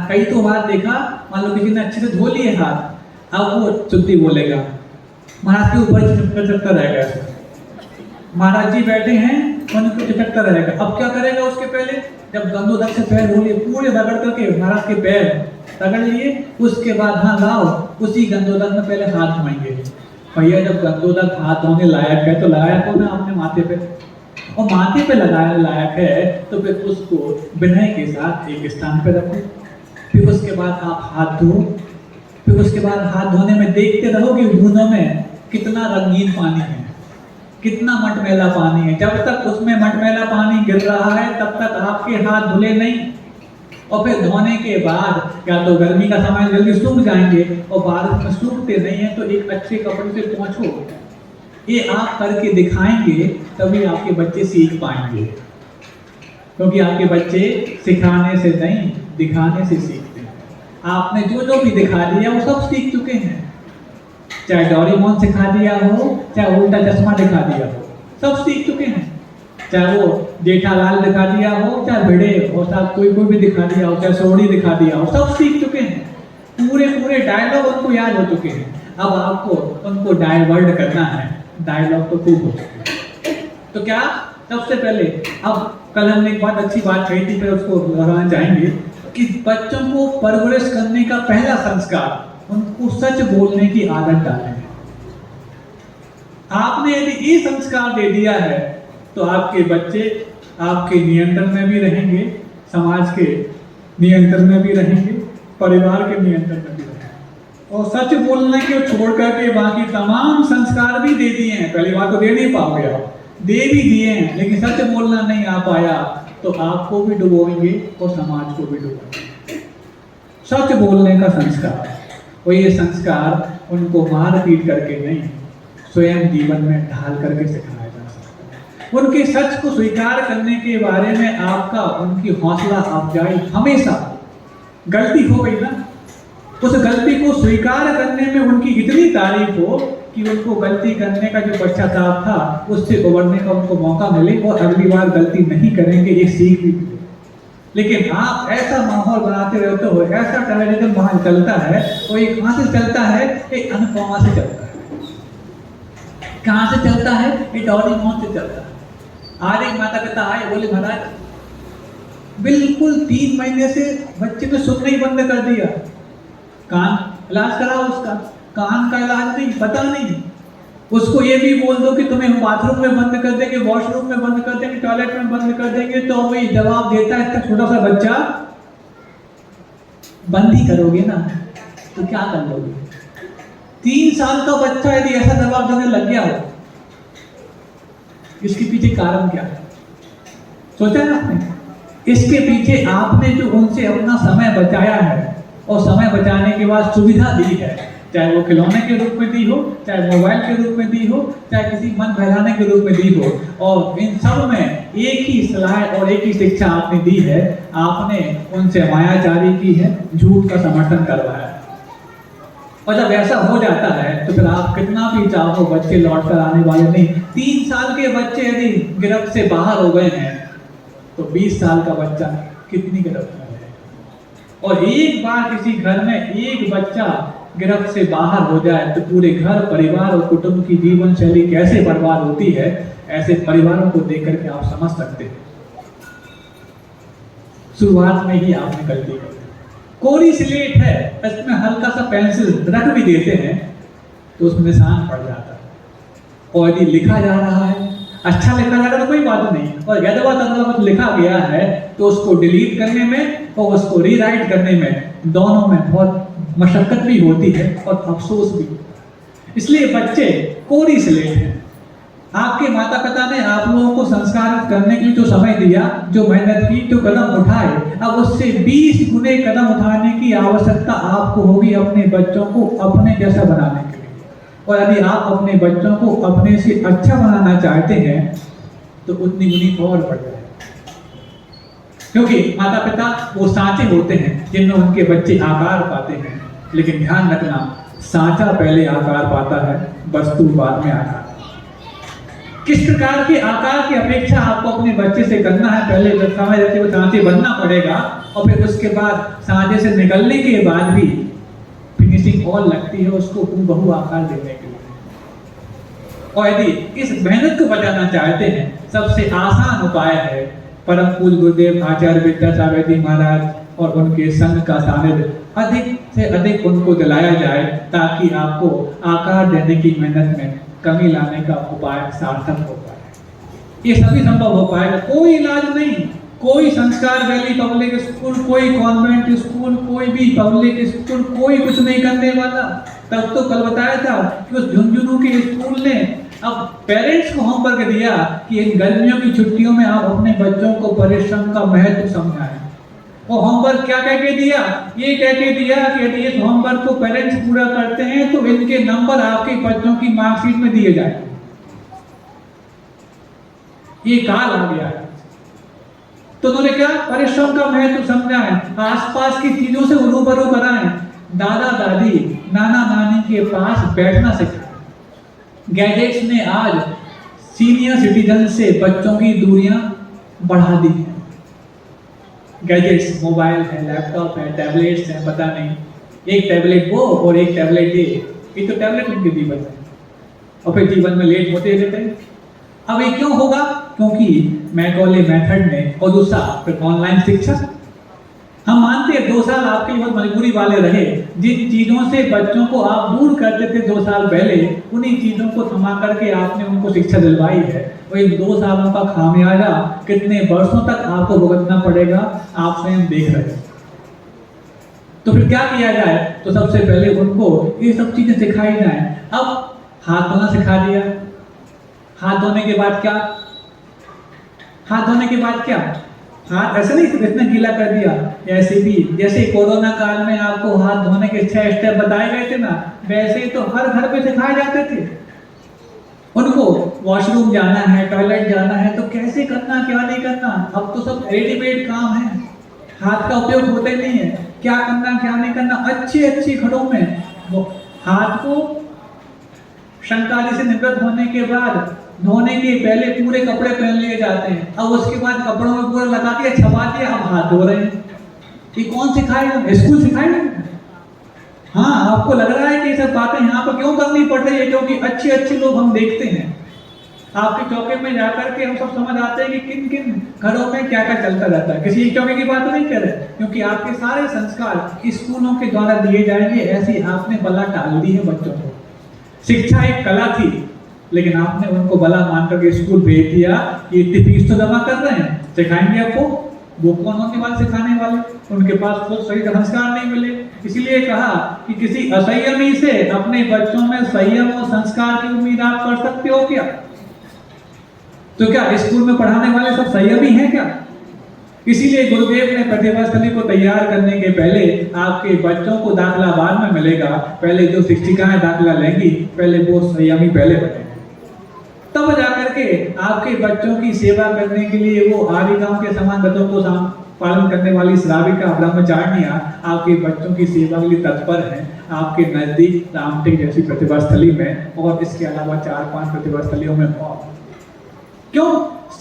कई तो बात देखा, मान लो किसी ने अच्छे से धो लिए हाथ, अब वो चुत्ती बोलेगा, महाराज के ऊपर चिपकता रहेगा, महाराज जी बैठे हैं उनको चिपकता रहेगा। अब क्या करेगा? उसके पहले जब गंदोदक से पैर धो लिए, पूरे रगड़ करके महाराज के पैर रगड़ लिए, उसके बाद हाँ लाओ, उसी गंदोदक में पहले हाथ धोएंगे। भैया जब गंदोदक हाथ धोने लायक है तो लगाया तो ना आपने माथे पे, और माथे पे लगाने लायक है तो फिर उसको विनय के साथ एक स्थान पे रखो। फिर उसके बाद आप हाथ धो, फिर उसके बाद हाथ धोने में देखते रहो कि बूंदों में कितना रंगीन पानी है, कितना मटमैला पानी है। जब तक उसमें मटमैला पानी गिर रहा है तब तक आपके हाथ धुले नहीं। और फिर धोने के बाद या तो गर्मी का समय जल्दी सूख जाएंगे, और बारिश में सूखते नहीं है तो एक अच्छे कपड़े से पोंछो। ये आप करके दिखाएंगे तभी आपके बच्चे सीख पाएंगे, क्योंकि आपके बच्चे सिखाने से नहीं दिखाने से सीखते हैं। आपने जो भी दिखा दिया वो सब सीख चुके हैं, चाहे डोरेमोन सिखा दिया हो, चाहे उल्टा चश्मा दिखा दिया हो, सब सीख चुके हैं। चाहे वो जेठालाल दिखा दिया हो, चाहे भिड़े और साथ कोई भी दिखा दिया हो, चाहे सोहनी दिखा दिया हो, सब सीख चुके हैं। पूरे डायलॉग उनको याद हो चुके हैं। अब आपको उनको डाइवर्ट करना है, डायलॉग तो खूब हो चुके हैं। तो क्या सबसे पहले, अब कल हमने एक बात अच्छी बात कही थी, फिर उसको दोहराना चाहेंगे कि बच्चों को परवरिश करने का पहला संस्कार उनको सच बोलने की आदत डालना है। आपने यदि ये संस्कार दे दिया है तो आपके बच्चे आपके नियंत्रण में भी रहेंगे, समाज के नियंत्रण में भी रहेंगे, परिवार के नियंत्रण में भी रहेंगे। और सच बोलने को छोड़ करके बाकी तमाम संस्कार भी दे दिए हैं, पहली बात तो दे नहीं पाओगे, आप दे भी दिए हैं, लेकिन सच बोलना नहीं आ पाया तो आपको भी डुबोएंगे और समाज को भी डुबोएंगे। सच बोलने का संस्कार, और ये संस्कार उनको मार पीट करके नहीं, स्वयं जीवन में ढाल करके सिखाया जा सकता है। उनके सच को स्वीकार करने के बारे में आपका उनकी हौसला अफजाई हमेशा, गलती हो गई ना, उस गलती को स्वीकार करने में उनकी इतनी तारीफ हो कि उनको गलती करने का जो पश्चाताप था उससे उबरने का उनको मौका मिले और अगली बार गलती नहीं करेंगे, ये सीख भी मिले। लेकिन आप ऐसा माहौल बनाते रहते हो, ऐसा टेररिज्म वहां चलता है, और ये कहां से चलता है? ये अनुपमा से चलता है। कहां से चलता है? ये डॉली मौत से चलता है। आज एक माता पिता आए, बोले महाराज बिल्कुल 3 महीने से बच्चे ने सुनना ही बंद कर दिया, कान इलाज कराओ उसका, कान का इलाज नहीं, पता नहीं, उसको ये भी बोल दो कि तुम्हें बाथरूम में बंद कर देंगे, वॉशरूम में बंद कर देंगे, टॉयलेट में बंद कर देंगे, तो वही जवाब देता है इतना छोटा सा बच्चा, बंद ही करोगे ना तो क्या कर लोगे? 3 साल का बच्चा यदि ऐसा जवाब देने लग गया हो, इसके पीछे कारण क्या है? सोचा है आपने? इसके पीछे आपने जो उनसे अपना समय बचाया है, और समय बचाने के बाद सुविधा दी है, चाहे वो खिलौने के रूप में दी हो, चाहे मोबाइल के रूप में दी हो, चाहे किसी मन बहलाने के रूप में दी हो, और इन सब में एक ही सलाह और एक ही शिक्षा आपने दी है, आपने उनसे मायाचारी की है, झूठ का समर्थन करवाया है। और जब ऐसा हो जाता है तो फिर आप कितना भी चाहो बच्चे लौट कर आने वाले नहीं। 3 साल के बच्चे यदि गिरफ्त से बाहर हो गए हैं तो 20 साल का बच्चा कितनी गिरफ्त में है? और एक बार किसी घर में एक बच्चा गिरफ्त से बाहर हो जाए तो पूरे घर, परिवार और कुटुंब की जीवन शैली कैसे बर्बाद होती है, ऐसे परिवारों को देख करके आप समझ सकते हैं। शुरुआत में ही आपने गलती कर दी। कोरी स्लेट है, इसमें हल्का सा पेंसिल रख भी देते हैं तो उसमें निशान पड़ जाता है। और यदि लिखा जा रहा है, अच्छा लिखा जा रहा है तो कोई बात नहीं, और यदवा तदवा कुछ लिखा गया है तो उसको डिलीट करने में और उसको रीराइट करने में, दोनों में बहुत मशक्कत भी होती है और अफसोस भी। इसलिए बच्चे कोरी स्लेट हैं। आपके माता पिता ने आप लोगों को संस्कारित करने के लिए जो समय दिया, जो मेहनत की, जो कदम उठाए, अब उससे 20 गुने कदम उठाने की आवश्यकता आपको होगी अपने बच्चों को अपने जैसा बनाने के लिए। और यदि आप अपने बच्चों को अपने से अच्छा बनाना चाहते हैं तो उतनी गुनी और बढ़ जाए, क्योंकि माता पिता वो सांचे होते हैं जिनमें उनके बच्चे आकार पाते हैं। लेकिन ध्यान रखना, सांचा पहले आकार पाता है, वस्तु बाद में आकार। किस प्रकार के आकार की अपेक्षा आपको अपने बच्चे से करना है, पहले जब समय रहते हुए सांचे बनना पड़ेगा, और फिर उसके बाद सांचे से निकलने के बाद भी फिनिशिंग और लगती है उसको बहु आकार देने के लिए। और यदि इस मेहनत को बचाना चाहते हैं, सबसे आसान उपाय है परम पूज्य गुरुदेव आचार्य विद्यासागर जी महाराज और उनके संघ का सानिध्य अधिक से अधिक उनको दिलाया जाए, ताकि आपको आकार देने की मेहनत में कमी लाने का उपाय सार्थक हो पाए। ये सभी संभव हो पाएगा। कोई इलाज नहीं, कोई संस्कार वैली पब्लिक स्कूल, कोई कॉन्वेंट स्कूल, कोई भी पब्लिक स्कूल, कोई कुछ नहीं करने वाला। तब तो कल बताया था कि उस झुंझुनू के स्कूल ने अब पेरेंट्स को होमवर्क दिया कि इन गर्मियों की छुट्टियों में आप अपने बच्चों को परिश्रम का महत्व समझाएं। वो होमवर्क क्या कह के दिया? ये कह के दिया कि यदि इस होमवर्क को पेरेंट्स पूरा करते हैं तो इनके नंबर आपके बच्चों की मार्कशीट में दिए जाएंगे। ये काल आ गया है। तो उन्होंने क्या परिश्रम का महत्व समझाएं, आसपास की चीजों से रूबरू कराएं, दादा दादी नाना नानी के पास बैठना सिखाएं। गैजेट्स ने आज सीनियर सिटीजन से बच्चों की दूरियां बढ़ा दी हैं। गैजेट्स, मोबाइल है, लैपटॉप है, टैबलेट्स हैं, पता नहीं, एक टैबलेट वो और एक टैबलेट ये तो टैबलेट उनके जीवन में, और फिर जीवन में लेट होते रहते हैं। अब ये क्यों होगा? क्योंकि मैकॉले मेथड ने और दूसरा फिर ऑनलाइन शिक्षा। हम मानते हैं 2 साल आपके लिए बहुत मजबूरी वाले रहे। जिन चीजों से बच्चों को आप दूर करते थे 2 साल पहले, उन्हीं चीजों को थमा करके आपने उनको शिक्षा दिलवाई है। और इन 2 सालों का खामियाजा कितने वर्षों तक आपको भुगतना पड़ेगा, आप स्वयं देख रहे हैं। तो फिर क्या किया जाए? तो सबसे पहले उनको ये सब चीजें सिखाई जाए। अब हाथ धोना सिखा दिया। हाथ धोने के बाद क्या? हाथ धोने के बाद क्या? हाथ ऐसे नहीं सिर्फ इतना गीला कर दिया, ऐसे भी जैसे कोरोना काल में आपको हाथ धोने के 6 स्टेप बताए गए थे ना, वैसे तो हर घर पे सिखाए जाते थे। उनको वॉशरूम जाना है, टॉयलेट जाना है तो कैसे करना, क्या नहीं करना। अब तो सब रेडीमेड काम है, हाथ का उपयोग होता ही नहीं है। क्या करना क्या नहीं करना, अच्छे घरों में वो हाथ को शंकाली से निवृत्त होने के बाद धोने के पहले पूरे कपड़े पहन लिए जाते हैं। अब उसके बाद कपड़ों में पूरा लगा दिया, छपा दिया, अब हाथ धो रहे हैं। ये कौन सिखाएगा? स्कूल सिखाएगा? हाँ, आपको लग रहा है कि ये सब बातें यहाँ पर क्यों करनी पड़ रही है? क्योंकि अच्छे लोग हम देखते हैं। आपके चौके में जाकर के हम सब समझ आते हैं कि किन किन घरों में क्या क्या चलता रहता है। किसी एक चौके की बात नहीं कर रहे, क्योंकि आपके सारे संस्कार स्कूलों के द्वारा दिए जाएंगे। ऐसी आपने बला टाल दी है बच्चों को। शिक्षा एक कला थी, लेकिन आपने उनको बला मानकर के स्कूल भेज दिया कि इतनी फीस तो जमा कर रहे हैं, सिखाएंगे आपको। वो कौन होने वाले सिखाने वाले? उनके पास खुद सही संस्कार नहीं मिले। इसलिए कहा कि किसी असंयमी से अपने बच्चों में संयम और संस्कार की उम्मीद आप कर सकते हो क्या? तो क्या स्कूल में पढ़ाने वाले सब संयमी हैं क्या? इसीलिए गुरुदेव ने प्रतिभा स्थली को तैयार करने के पहले आपके बच्चों को दाखिला बाद में मिलेगा, पहले जो शिक्षिकाएं दाखिला लेंगी पहले वो संयमी पहले बनेंगे, तब जाकर के आपके बच्चों की सेवा करने के लिए वो आदि गांव के समान व्रतों को पालन करने वाली श्राविका ब्रह्मचारिणियां आपके बच्चों की सेवा के लिए तत्पर हैं। आपके नजदीक रामटेक जैसी प्रतिभा स्थली में और इसके अलावा 4-5 प्रतिभा स्थलियों में और। क्यों?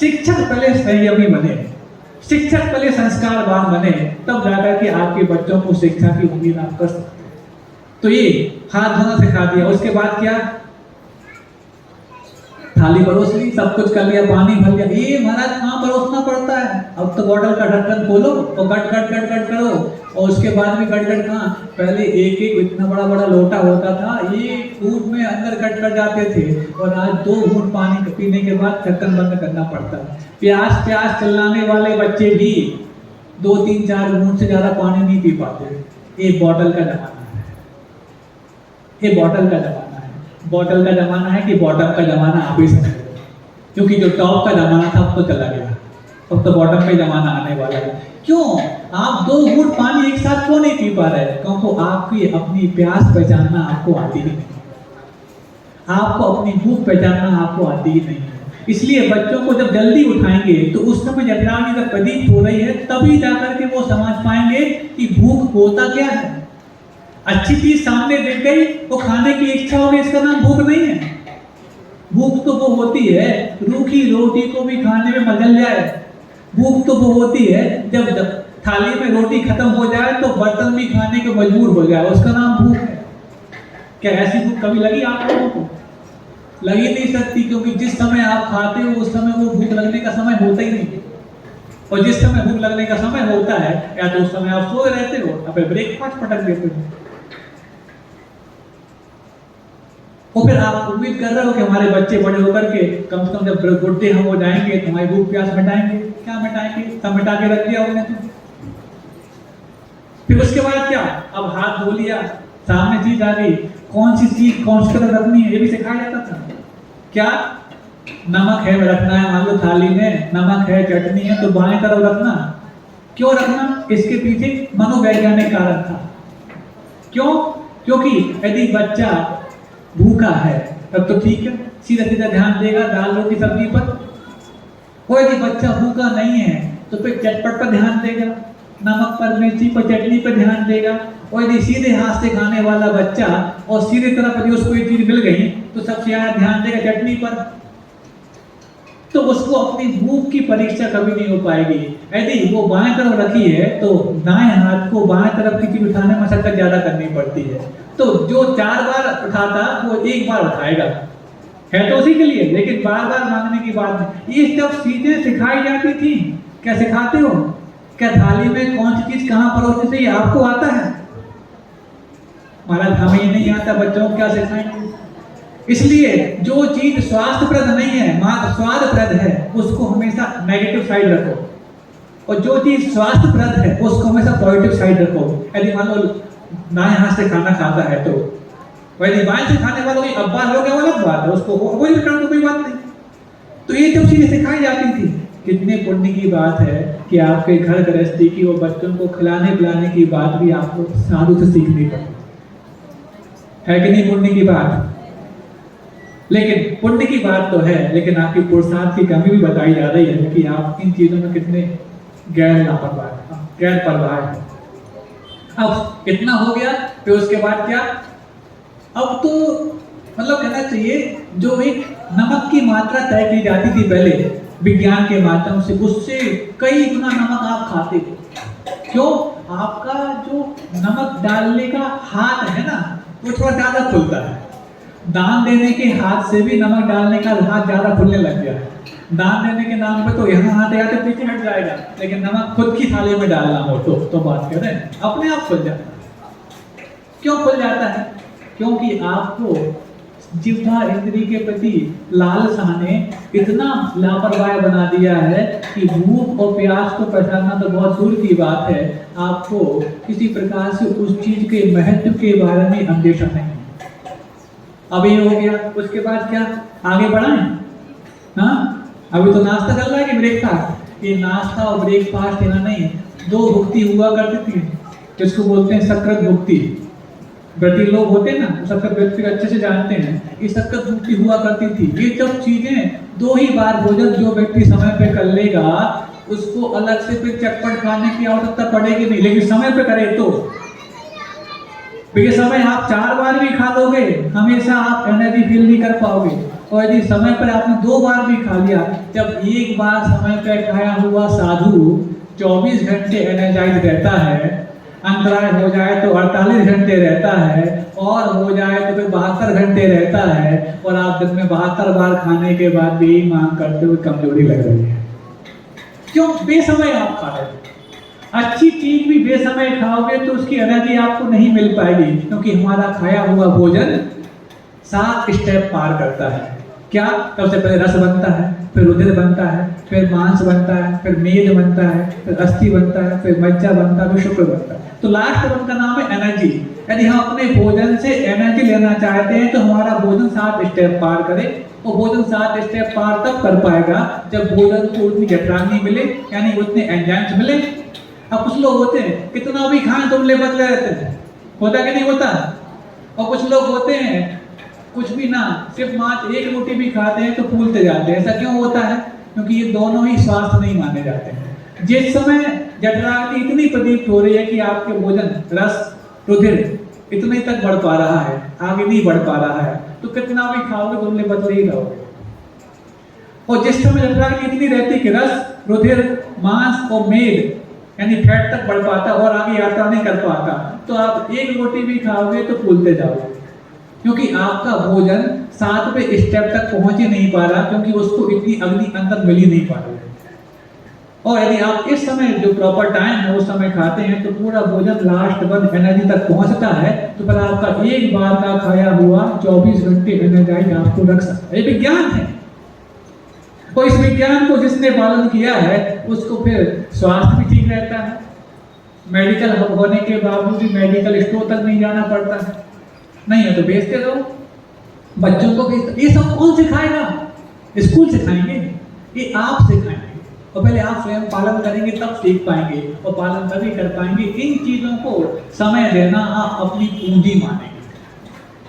शिक्षक पहले संयमी बने, शिक्षक पहले संस्कारवान बने, तब जाकर के आपके बच्चों को शिक्षा की उम्मीद आप कर सकते हैं। तो ये हाथ धोना सिखा दिया। उसके बाद क्या? थाली परोस ली, सब कुछ कर लिया, पानी भर लिया। ये महाराज कहाँ परोसना पड़ता है? अब तो बॉटल का ढक्कन खोलो और कट करो, और उसके बाद भी कट कहाँ? पहले एक इतना बड़ा लोटा होता था, ये फूट में अंदर कट कर जाते थे, और आज 2 घूंट पानी पीने के बाद ढक्कन बंद करना पड़ता है। प्यास चिल्लाने वाले बच्चे भी 2-3-4 घूंट से ज्यादा पानी नहीं पी पाते। ये बॉटल का जमाना है, ये बॉटल का जमाना है। बॉटल का जमाना है कि बॉटम का जमाना आप ही समझ लो, क्योंकि जो टॉप का जमाना था अब तो चला गया, अब तो बॉटम का जमाना आने वाला है। क्यों? आप 2 घूंट पानी एक साथ क्यों नहीं पी पा रहे? क्योंकि आपकी अपनी प्यास पहचानना आपको आती ही नहीं, आपको अपनी भूख पहचानना आपको आती ही नहीं है। इसलिए बच्चों को जब जल्दी उठाएंगे तो उस समय जब रानी जब प्रदीप हो रही है तभी जाकर के वो समझ पाएंगे कि भूख होता क्या है। अच्छी चीज सामने देख गई तो खाने की इच्छा होगी, इसका नाम भूख नहीं है। भूख तो वो होती है रूखी रोटी को भी खाने में मचल जाए। भूख तो वो होती है जब थाली में रोटी खत्म हो जाए तो बर्तन भी खाने के मजबूर हो जाए, उसका नाम भूख है। क्या ऐसी भूख कभी लगी आप लोगों को? लगी नहीं सकती, क्योंकि जिस समय आप खाते हो उस समय वो भूख लगने का समय होता ही नहीं, और जिस समय भूख लगने का समय होता है या तो उस समय आप सोए रहते हो या फिर ब्रेकफास्ट पटक देते हो। और फिर आप उम्मीद कर रहे हो कि हमारे बच्चे बड़े होकर के कम से कम जब बुढ़े हम हो जाएंगे तो हमारी भूख प्यास मिटाएंगे। क्या मिटाएंगे? सब मिटा के रख दिया उन्होंने तो। फिर उसके बाद क्या? अब हाथ धो लिया, सामने चीज आ गई, कौन सी चीज कौन सी तरह रखनी है ये भी सिखाया जाता था। क्या? नमक है रखना है, मान लो थाली में नमक है, चटनी है तो बाएं तरफ रखना। क्यों रखना? इसके पीछे मनोवैज्ञानिक कारण था। क्यों? क्योंकि यदि बच्चा भूखा है तब तो ठीक है, सीधा सीधा ध्यान देगा दाल रोटी सब्जी पर। और यदि बच्चा भूखा नहीं है तो फिर चटपट पर ध्यान देगा, नमक पर, मिर्ची पर, चटनी पर ध्यान देगा। और यदि सीधे हाथ से खाने वाला बच्चा और सीधे तरफ यदि उसको ये चीज मिल गई तो सबसे ज्यादा ध्यान देगा चटनी पर, तो उसको अपनी भूख की परीक्षा कभी नहीं हो पाएगी। यदि वो बाएं तरफ रखी है तो दाएं हाथ को बाएं तरफ की चीज उठाने में मशक्कत ज्यादा करनी पड़ती है। तो जो 4 बार उठाता वो 1 बार उठाएगा, है तो उसी के लिए, लेकिन बार बार मांगने की बात नहीं। ये जब चीजें सिखाई जाती थी, क्या सिखाते हो? क्या थाली में कौन सी चीज कहां परोसनी चाहिए आपको आता है? महाराज हमें ये नहीं आता, बच्चों को क्या सिखाएंगे? इसलिए जो चीज स्वास्थ्यप्रद नहीं है, मात्र स्वादप्रद है, उसको हमेशा नेगेटिव साइड रखो, और जो चीज स्वास्थ्यप्रद है उसको हमेशा पॉजिटिव साइड रखो। यदि मान लो दाएं हाथ से खाना खाता है तो वही बाएं से खाने वालों की अब्बाल हो गया, वो अलग बात है, उसको वही रिटर्न तो कोई बात नहीं। तो ये जो चीजें सिखाई जाती थी, कितने पुण्य की बात है कि आपके घर गृहस्थी की और बच्चों को खिलाने पिलाने की बात भी आपको साधु से सीखनी पड़ी, है कि नहीं पुण्य की बात? लेकिन पुण्य की बात तो है, लेकिन आपकी पुरुषार्थ की कमी भी बताई जा रही है कि आप इन चीजों में कितने गैर लापरवाह, गैर परवाह है। अब इतना हो गया, फिर उसके बाद क्या? अब तो मतलब कहना चाहिए जो एक नमक की मात्रा तय की जाती थी पहले विज्ञान के माध्यम से, उससे कई गुना नमक आप खाते थे। क्यों? आपका जो नमक डालने का हाथ है ना, वो थोड़ा ज्यादा खुलता है। दान देने के हाथ से भी नमक डालने का हाथ ज्यादा खुलने लग गया है। दान देने के नाम पे तो यहाँ हाथ या तो पीछे हट जाएगा, लेकिन नमक खुद की थाली में डालना हो तो बात कर रहे हैं, अपने आप खुल जाता है। क्यों खुल जाता है? क्योंकि आपको जिह्वा इंद्री के प्रति लालसा ने इतना लापरवाह बना दिया है कि भूख और प्यास को पहचानना तो बहुत दूर की बात है, आपको किसी प्रकार से उस चीज के महत्व के बारे में अंदेशा नहीं। अब ये हो गया, उसके बाद क्या आगे बढ़ाएं? हाँ, अभी तो नाश्ता चल रहा है कि ब्रेकफास्ट? ये नाश्ता और ब्रेकफास्ट लेना नहीं है। दो भुक्ति हुआ करती थी, जिसको बोलते हैं सकृत भुक्ति। व्रती लोग होते हैं ना, सकृत व्यक्ति अच्छे से जानते हैं, ये सकृत भुक्ति हुआ करती थी। ये सब चीजें दो ही बार भोजन जो व्यक्ति समय पे कर लेगा, उसको अलग से फिर चटपट खाने की आवश्यकता पड़ेगी नहीं, लेकिन समय पे करे तो। ये समय आप 4 बार भी खा लोगे, हमेशा आप एनर्जी फील नहीं कर पाओगे। और यदि समय पर आपने 2 बार भी खा लिया, जब एक बार समय पर खाया हुआ साधु 24 घंटे एनर्जाइज रहता है, अंतराय हो जाए तो 48 घंटे रहता है, और हो जाए तो फिर 72 घंटे रहता है, और आप दिन में 72 बार खाने के बाद भी यही मांग करते हुए कमजोरी लग रही है। क्यों? बेसमय आप खा रहे हो। अच्छी चीज भी बेसमय खाओगे तो उसकी एनर्जी आपको नहीं मिल पाएगी, क्योंकि हमारा खाया हुआ भोजन 7 स्टेप पार करता है। क्या? सबसे पहले रस बनता है, फिर रुधिर बनता है, फिर मांस बनता है, फिर मेद बनता है, फिर अस्थि बनता है, फिर मज्जा बनता है, फिर शुक्र बनता है। तो लास्ट वन का नाम है एनर्जी। यदि हम अपने भोजन से एनर्जी लेना चाहते हैं तो हमारा भोजन 7 स्टेप पार करे, और भोजन 7 स्टेप पार तब कर पाएगा जब भोजन को उतनी जठराग्नि मिले, यानी उतने एंजाइम्स मिले। अब कुछ लोग होते हैं कितना भी खाएं तो उबले पतले रहते हैं, होता कि नहीं होता? और कुछ लोग होते हैं कुछ भी ना, सिर्फ मात्र 1 रोटी भी खाते हैं तो फूलते जाते हैं। ऐसा क्यों होता है? क्योंकि ये दोनों ही स्वास्थ्य नहीं माने जाते हैं। जिस समय जठराग्नि इतनी प्रदीप्त हो रही है कि आपके भोजन रस रुधिर इतने तक बढ़ पा रहा है, आगे नहीं बढ़ पा रहा है, तो कितना भी खाओगे तो उबले पतले ही रहोगे। और जिस समय जठराग्नि इतनी रहती कि रस रुधिर मांस और मेद यानी फैट तक बढ़ पाता और आगे यात्रा नहीं कर पाता, तो आप 1 रोटी भी खाओगे तो फूलते जाओगे, क्योंकि आपका भोजन 7वें स्टेप तक पहुंच ही नहीं पा रहा, क्योंकि उसको इतनी अग्नि अंदर मिल ही नहीं पा रही। और यदि आप इस समय जो प्रॉपर टाइम है उस समय खाते हैं तो पूरा भोजन लास्ट वन एनर्जी तक पहुंचता है, तो फिर आपका एक बार का खाया हुआ 24 घंटे एनर्जाइज आपको रख सकता है। ये विज्ञान है, और इस विज्ञान को जिसने पालन किया है उसको फिर स्वास्थ्य भी ठीक रहता है। मेडिकल होने के बावजूद भी मेडिकल स्टोर तक नहीं जाना पड़ता है, नहीं है तो बेचते रहो, बच्चों को बेचते। ये सब कौन सिखाएगा? स्कूल सिखाएंगे, ये आप सिखाएंगे, और पहले आप स्वयं पालन करेंगे तब सीख पाएंगे, और पालन तभी कर पाएंगे। इन चीजों को समय देना आप अपनी पूंजी मानेंगे।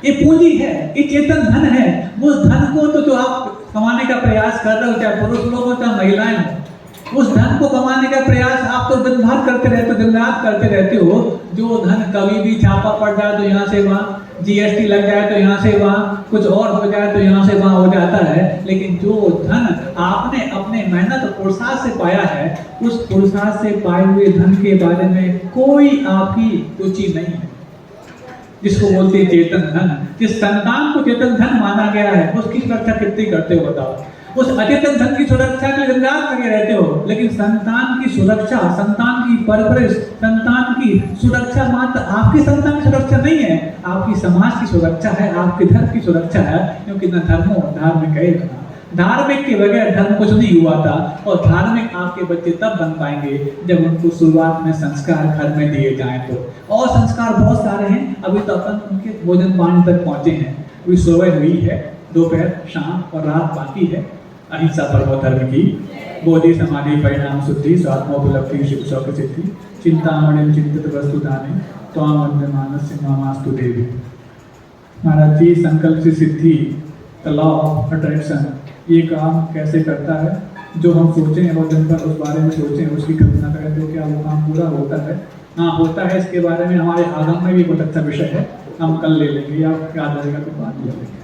ये पूंजी है, ये चेतन धन है। उस धन को तो जो आप कमाने का प्रयास कर रहे हो, चाहे पुरुष लोग हो चाहे महिलाएं हो, उस धन को कमाने का प्रयास आप तो दिन भर करते रहते हो, दिन रात करते रहते हो। जो धन कभी भी छापा पड़ जाए तो यहाँ से वहाँ, जीएसटी लग जाए तो यहाँ से वहाँ, कुछ और हो जाए तो यहाँ से वहाँ हो जाता है। लेकिन जो धन आपने अपने मेहनत और पुरुषार्थ से पाया है, उस पुरुषार्थ से पाए हुए धन के बारे में कोई आपकी रुचि नहीं है। जिसको बोलते हैं चेतन धन। जिस संतान को चेतन धन माना गया है उसकी सुरक्षा कितनी करते हो बताओ। उस अचेतन धन की सुरक्षा के लिए दिन रात लगे रहते हो, लेकिन संतान की सुरक्षा, संतान की परवरिश, संतान की सुरक्षा मात्र आपकी संतान की सुरक्षा नहीं है, आपकी समाज की सुरक्षा है, आपके धर्म की सुरक्षा है। क्योंकि न धर्मो धार्मिक है, धार्मिक के बगैर धर्म कुछ नहीं हुआ था। और धार्मिक आपके बच्चे तब बन पाएंगे जब उनको शुरुआत में संस्कार घर में दिए जाएं तो। और संस्कार बहुत सारे हैं, अभी तो अपन उनके भोजन पानी तक पहुंचे हैं। अभी सुबह हुई है, दोपहर, शाम और रात बाकी है। अहिंसा परमो धर्म की, बोधि समाधि परिणाम शुद्धि, स्वात्मोपलब्धि शिक्षा की सिद्धि, चिंतामणि चिंतित वस्तु दाने, त्वां वंदे मानस्य नमास्तु देवी। महाराज जी, संकल्प से सिद्धि, द लॉ ऑफ अट्रैक्शन, ये काम कैसे करता है? जो हम सोचें और दिन पर उस बारे में सोचें, उसकी कल्पना करें तो क्या वो काम पूरा होता है? हाँ होता है। इसके बारे में हमारे आगम में भी बहुत अच्छा विषय है, हम कल ले लेंगे या याद रहेगा तो बात ले लेंगे।